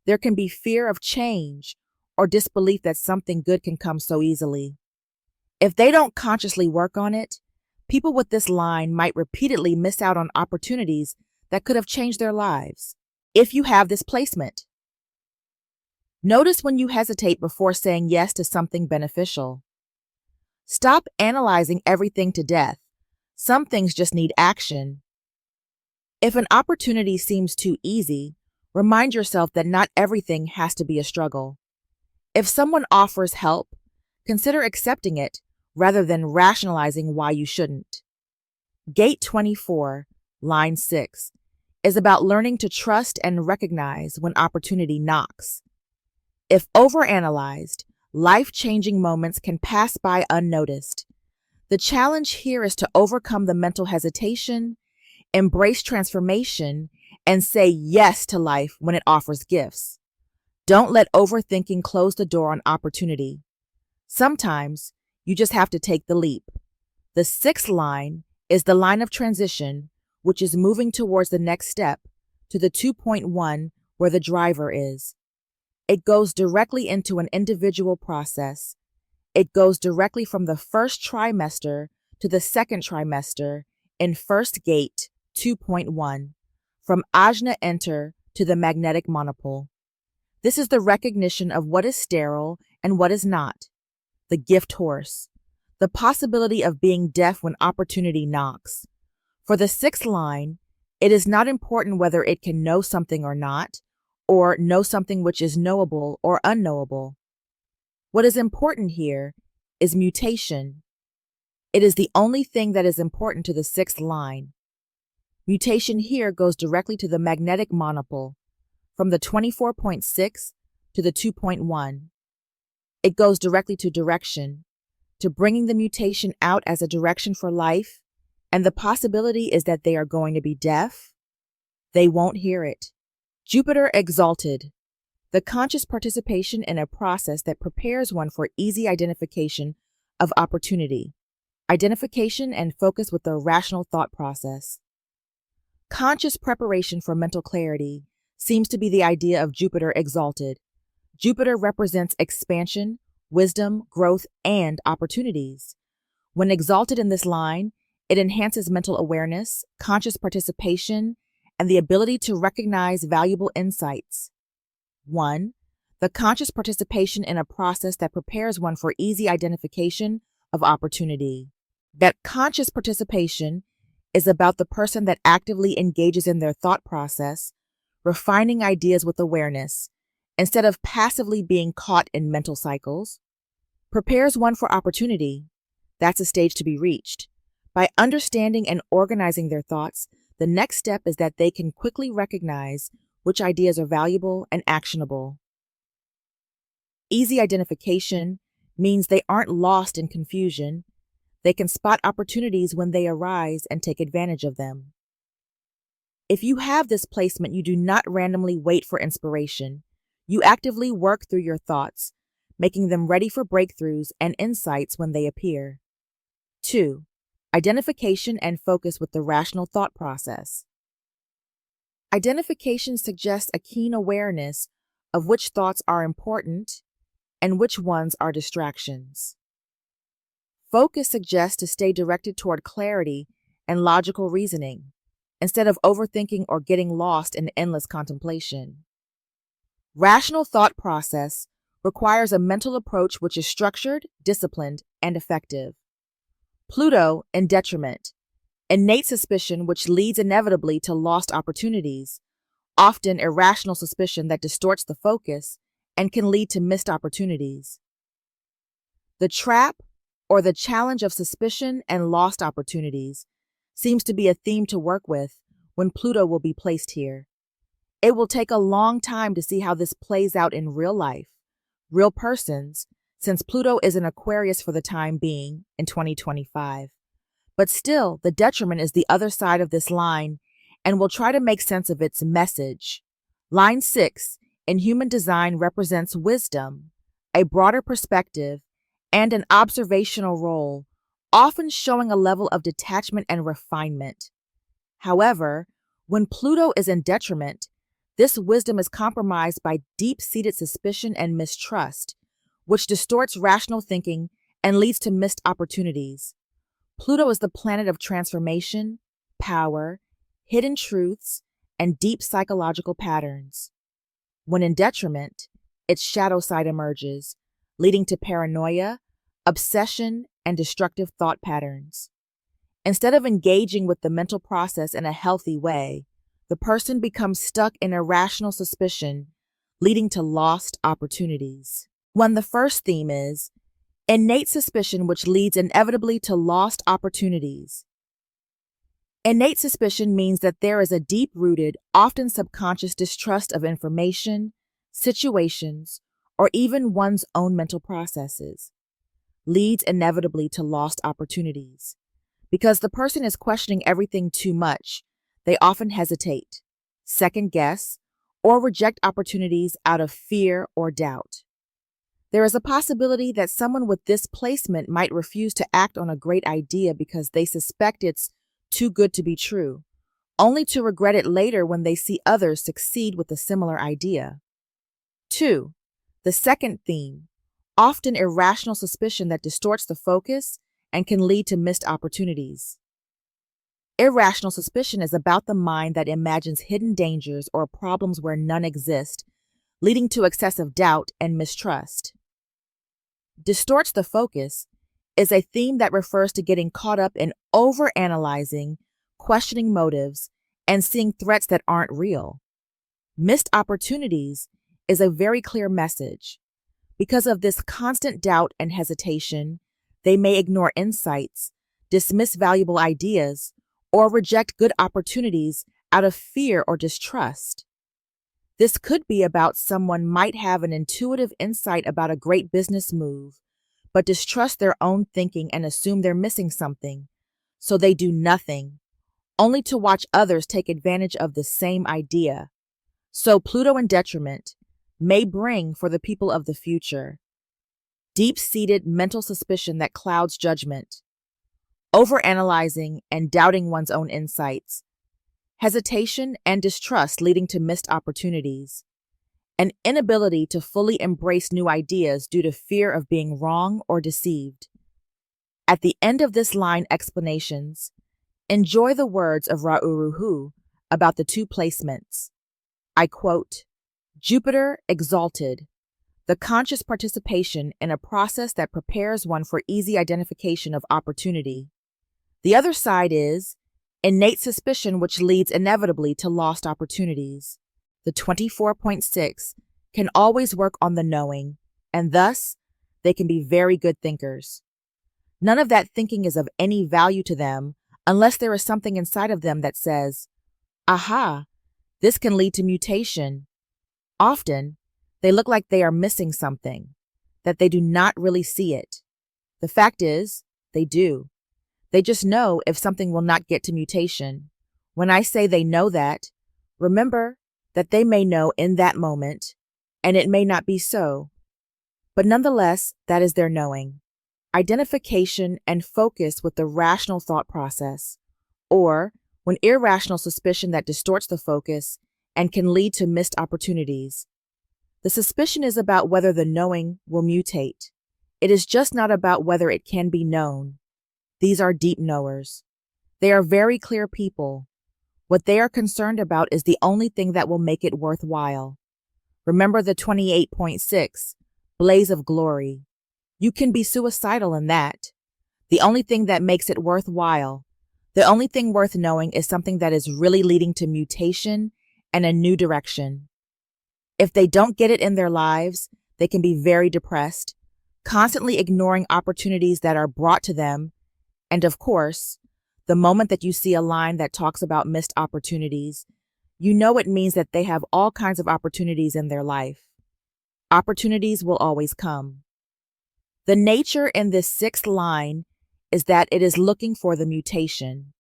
There can be fear of change or disbelief that something good can come so easily. If they don't consciously work on it, people with this line might repeatedly miss out on opportunities that could have changed their lives. If you have this placement, notice when you hesitate before saying yes to something beneficial. Stop analyzing everything to death. Some things just need action. If an opportunity seems too easy, remind yourself that not everything has to be a struggle. If someone offers help, consider accepting it rather than rationalizing why you shouldn't. Gate 24, line 6, is about learning to trust and recognize when opportunity knocks. If overanalyzed, life-changing moments can pass by unnoticed. The challenge here is to overcome the mental hesitation, embrace transformation, and say yes to life when it offers gifts. Don't let overthinking close the door on opportunity. Sometimes you just have to take the leap. The 6th line is the line of transition, which is moving towards the next step, to the 2.1 where the driver is. It goes directly into an individual process. It goes directly from the first trimester to the second trimester in first gate 2.1, from AJNA CENTER to the magnetic monopole. This is the recognition of what is sterile and what is not, the gift horse, the possibility of being deaf when opportunity knocks. For the 6th line, it is not important whether it can know something or not, or know something which is knowable or unknowable. What is important here is mutation. It is the only thing that is important to the 6th line. Mutation here goes directly to the magnetic monopole, from the 24.6 to the 2.1. It goes directly to direction, to bringing the mutation out as a direction for life, and the possibility is that they are going to be deaf. They won't hear it. Jupiter exalted, the conscious participation in a process that prepares one for easy identification of opportunity, identification and focus with the rational thought process. Conscious preparation for mental clarity seems to be the idea of Jupiter exalted. Jupiter represents expansion, wisdom, growth, and opportunities. When exalted in this line, it enhances mental awareness, conscious participation, and the ability to recognize valuable insights. 1. The conscious participation in a process that prepares one for easy identification of opportunity. That conscious participation is about the person that actively engages in their thought process, refining ideas with awareness, instead of passively being caught in mental cycles. Prepares one for opportunity. That's a stage to be reached. By understanding and organizing their thoughts, the next step is that they can quickly recognize which ideas are valuable and actionable. Easy identification means they aren't lost in confusion. They can spot opportunities when they arise and take advantage of them. If you have this placement, you do not randomly wait for inspiration. You actively work through your thoughts, making them ready for breakthroughs and insights when they appear. 2. Identification and focus with the rational thought process. Identification suggests a keen awareness of which thoughts are important and which ones are distractions. Focus suggests to stay directed toward clarity and logical reasoning, instead of overthinking or getting lost in endless contemplation. Rational thought process requires a mental approach which is structured, disciplined, and effective. Pluto in detriment, innate suspicion which leads inevitably to lost opportunities, often irrational suspicion that distorts the focus and can lead to missed opportunities. The trap, or the challenge of suspicion and lost opportunities, seems to be a theme to work with when Pluto will be placed here. It will take a long time to see how this plays out in real life, real persons, since Pluto is in Aquarius for the time being in 2025. But still, the detriment is the other side of this line, and we'll try to make sense of its message. Line 6 in human design represents wisdom, a broader perspective, and an observational role, often showing a level of detachment and refinement. However, when Pluto is in detriment, this wisdom is compromised by deep-seated suspicion and mistrust, which distorts rational thinking and leads to missed opportunities. Pluto is the planet of transformation, power, hidden truths, and deep psychological patterns. When in detriment, its shadow side emerges, leading to paranoia, obsession, and destructive thought patterns. Instead of engaging with the mental process in a healthy way, the person becomes stuck in irrational suspicion, leading to lost opportunities. When the first theme is innate suspicion, which leads inevitably to lost opportunities. Innate suspicion means that there is a deep-rooted, often subconscious distrust of information, situations, or even one's own mental processes. Leads inevitably to lost opportunities. Because the person is questioning everything too much, they often hesitate, second guess, or reject opportunities out of fear or doubt. There is a possibility that someone with this placement might refuse to act on a great idea because they suspect it's too good to be true, only to regret it later when they see others succeed with a similar idea. 2. The second theme, often irrational suspicion that distorts the focus and can lead to missed opportunities. Irrational suspicion is about the mind that imagines hidden dangers or problems where none exist, leading to excessive doubt and mistrust. Distorts the focus is a theme that refers to getting caught up in overanalyzing, questioning motives, and seeing threats that aren't real. Missed opportunities is a very clear message. Because of this constant doubt and hesitation, they may ignore insights, dismiss valuable ideas, or reject good opportunities out of fear or distrust. This could be about someone might have an intuitive insight about a great business move, but distrust their own thinking and assume they're missing something, so they do nothing, only to watch others take advantage of the same idea. So Pluto in detriment may bring for the people of the future deep-seated mental suspicion that clouds judgment, overanalyzing and doubting one's own insights, hesitation and distrust leading to missed opportunities, an inability to fully embrace new ideas due to fear of being wrong or deceived. At the end of this line explanations, enjoy the words of Ra'uruhu about the two placements. I quote, Jupiter exalted, the conscious participation in a process that prepares one for easy identification of opportunity. The other side is innate suspicion, which leads inevitably to lost opportunities. The 24.6 can always work on the knowing, and thus they can be very good thinkers. None of that thinking is of any value to them unless there is something inside of them that says, aha, this can lead to mutation. Often, they look like they are missing something, that they do not really see it. The fact is, they do. They just know if something will not get to mutation. When I say they know that, remember that they may know in that moment, and it may not be so. But nonetheless, that is their knowing. Identification and focus with the rational thought process, or when irrational suspicion that distorts the focus and can lead to missed opportunities. The suspicion is about whether the knowing will mutate. It is just not about whether it can be known. These are deep knowers. They are very clear people. What they are concerned about is the only thing that will make it worthwhile. Remember the 28.6, blaze of glory. You can be suicidal in that. The only thing that makes it worthwhile, the only thing worth knowing is something that is really leading to mutation and a new direction. If they don't get it in their lives, they can be very depressed, constantly ignoring opportunities that are brought to them. And of course, the moment that you see a line that talks about missed opportunities, you know it means that they have all kinds of opportunities in their life. Opportunities will always come. The nature in this sixth line is that it is looking for the mutation.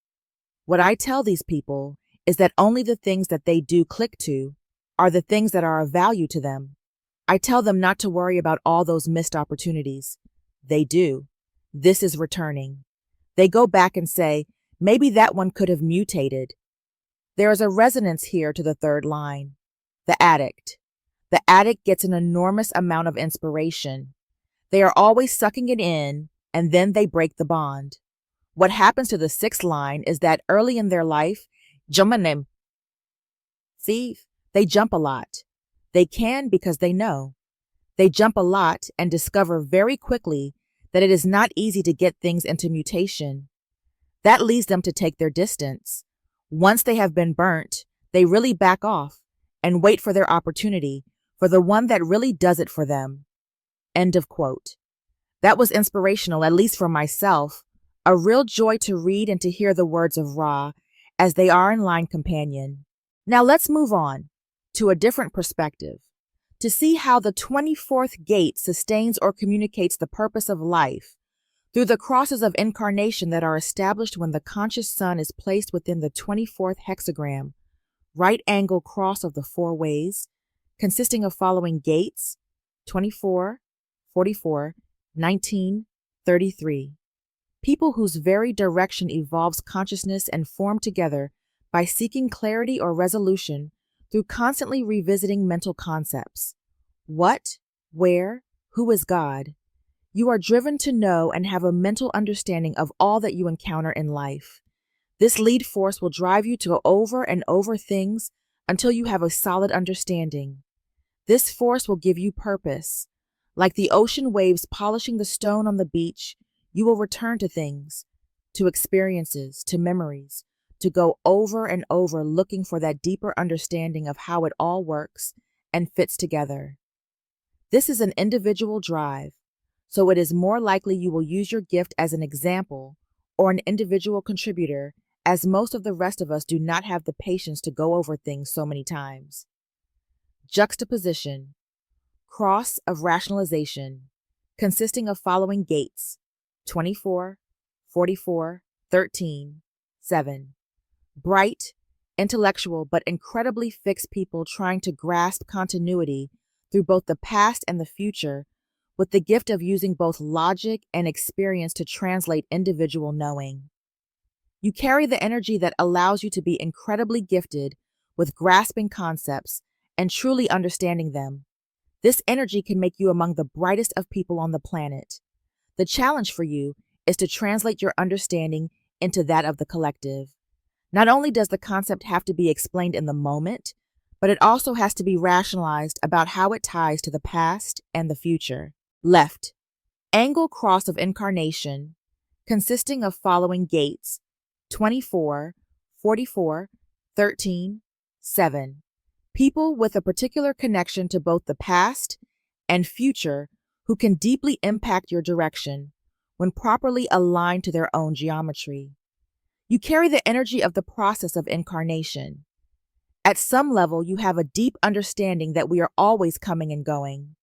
What I tell these people is that only the things that they do click to are the things that are of value to them. I tell them not to worry about all those missed opportunities. They do. This is returning. They go back and say, maybe that one could have mutated. There is a resonance here to the third line. The addict. The addict gets an enormous amount of inspiration. They are always sucking it in, and then they break the bond. What happens to the sixth line is that early in their life, they jump a lot. They can because they know. They jump a lot and discover very quickly that it is not easy to get things into mutation. That leads them to take their distance. Once they have been burnt, they really back off and wait for their opportunity, for the one that really does it for them. End of quote. That was inspirational, at least for myself, a real joy to read and to hear the words of Ra as they are in line companion. Now let's move on to a different perspective, to see how the 24th gate sustains or communicates the purpose of life through the crosses of incarnation that are established when the conscious sun is placed within the 24th hexagram, right angle cross of the four ways, consisting of following gates, 24, 44, 19, 33. People whose very direction evolves consciousness and form together by seeking clarity or resolution through constantly revisiting mental concepts. What, where, who is God? You are driven to know and have a mental understanding of all that you encounter in life. This lead force will drive you to go over and over things until you have a solid understanding. This force will give you purpose. Like the ocean waves polishing the stone on the beach, you will return to things, to experiences, to memories, to go over and over looking for that deeper understanding of how it all works and fits together. This is an individual drive, so it is more likely you will use your gift as an example or an individual contributor, as most of the rest of us do not have the patience to go over things so many times. Juxtaposition. Cross of rationalization, consisting of following gates, 24, 44, 13, 7. Bright, intellectual, but incredibly fixed people trying to grasp continuity through both the past and the future, with the gift of using both logic and experience to translate individual knowing. You carry the energy that allows you to be incredibly gifted with grasping concepts and truly understanding them. This energy can make you among the brightest of people on the planet. The challenge for you is to translate your understanding into that of the collective. Not only does the concept have to be explained in the moment, but it also has to be rationalized about how it ties to the past and the future. Left. Angle cross of incarnation, consisting of following gates, 24, 44, 13, 7. People with a particular connection to both the past and future who can deeply impact your direction when properly aligned to their own geometry. You carry the energy of the process of incarnation. At some level, you have a deep understanding that we are always coming and going.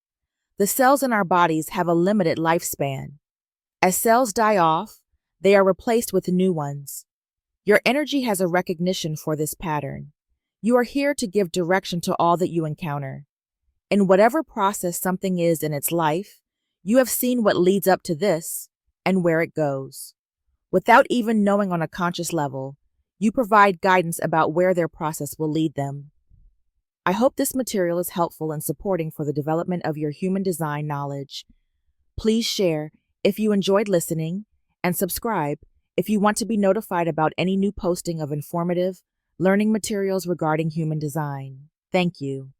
The cells in our bodies have a limited lifespan. As cells die off, they are replaced with new ones. Your energy has a recognition for this pattern. You are here to give direction to all that you encounter. In whatever process something is in its life, you have seen what leads up to this and where it goes. Without even knowing on a conscious level, you provide guidance about where their process will lead them. I hope this material is helpful and supporting for the development of your human design knowledge. Please share if you enjoyed listening, and subscribe if you want to be notified about any new posting of informative learning materials regarding human design. Thank you.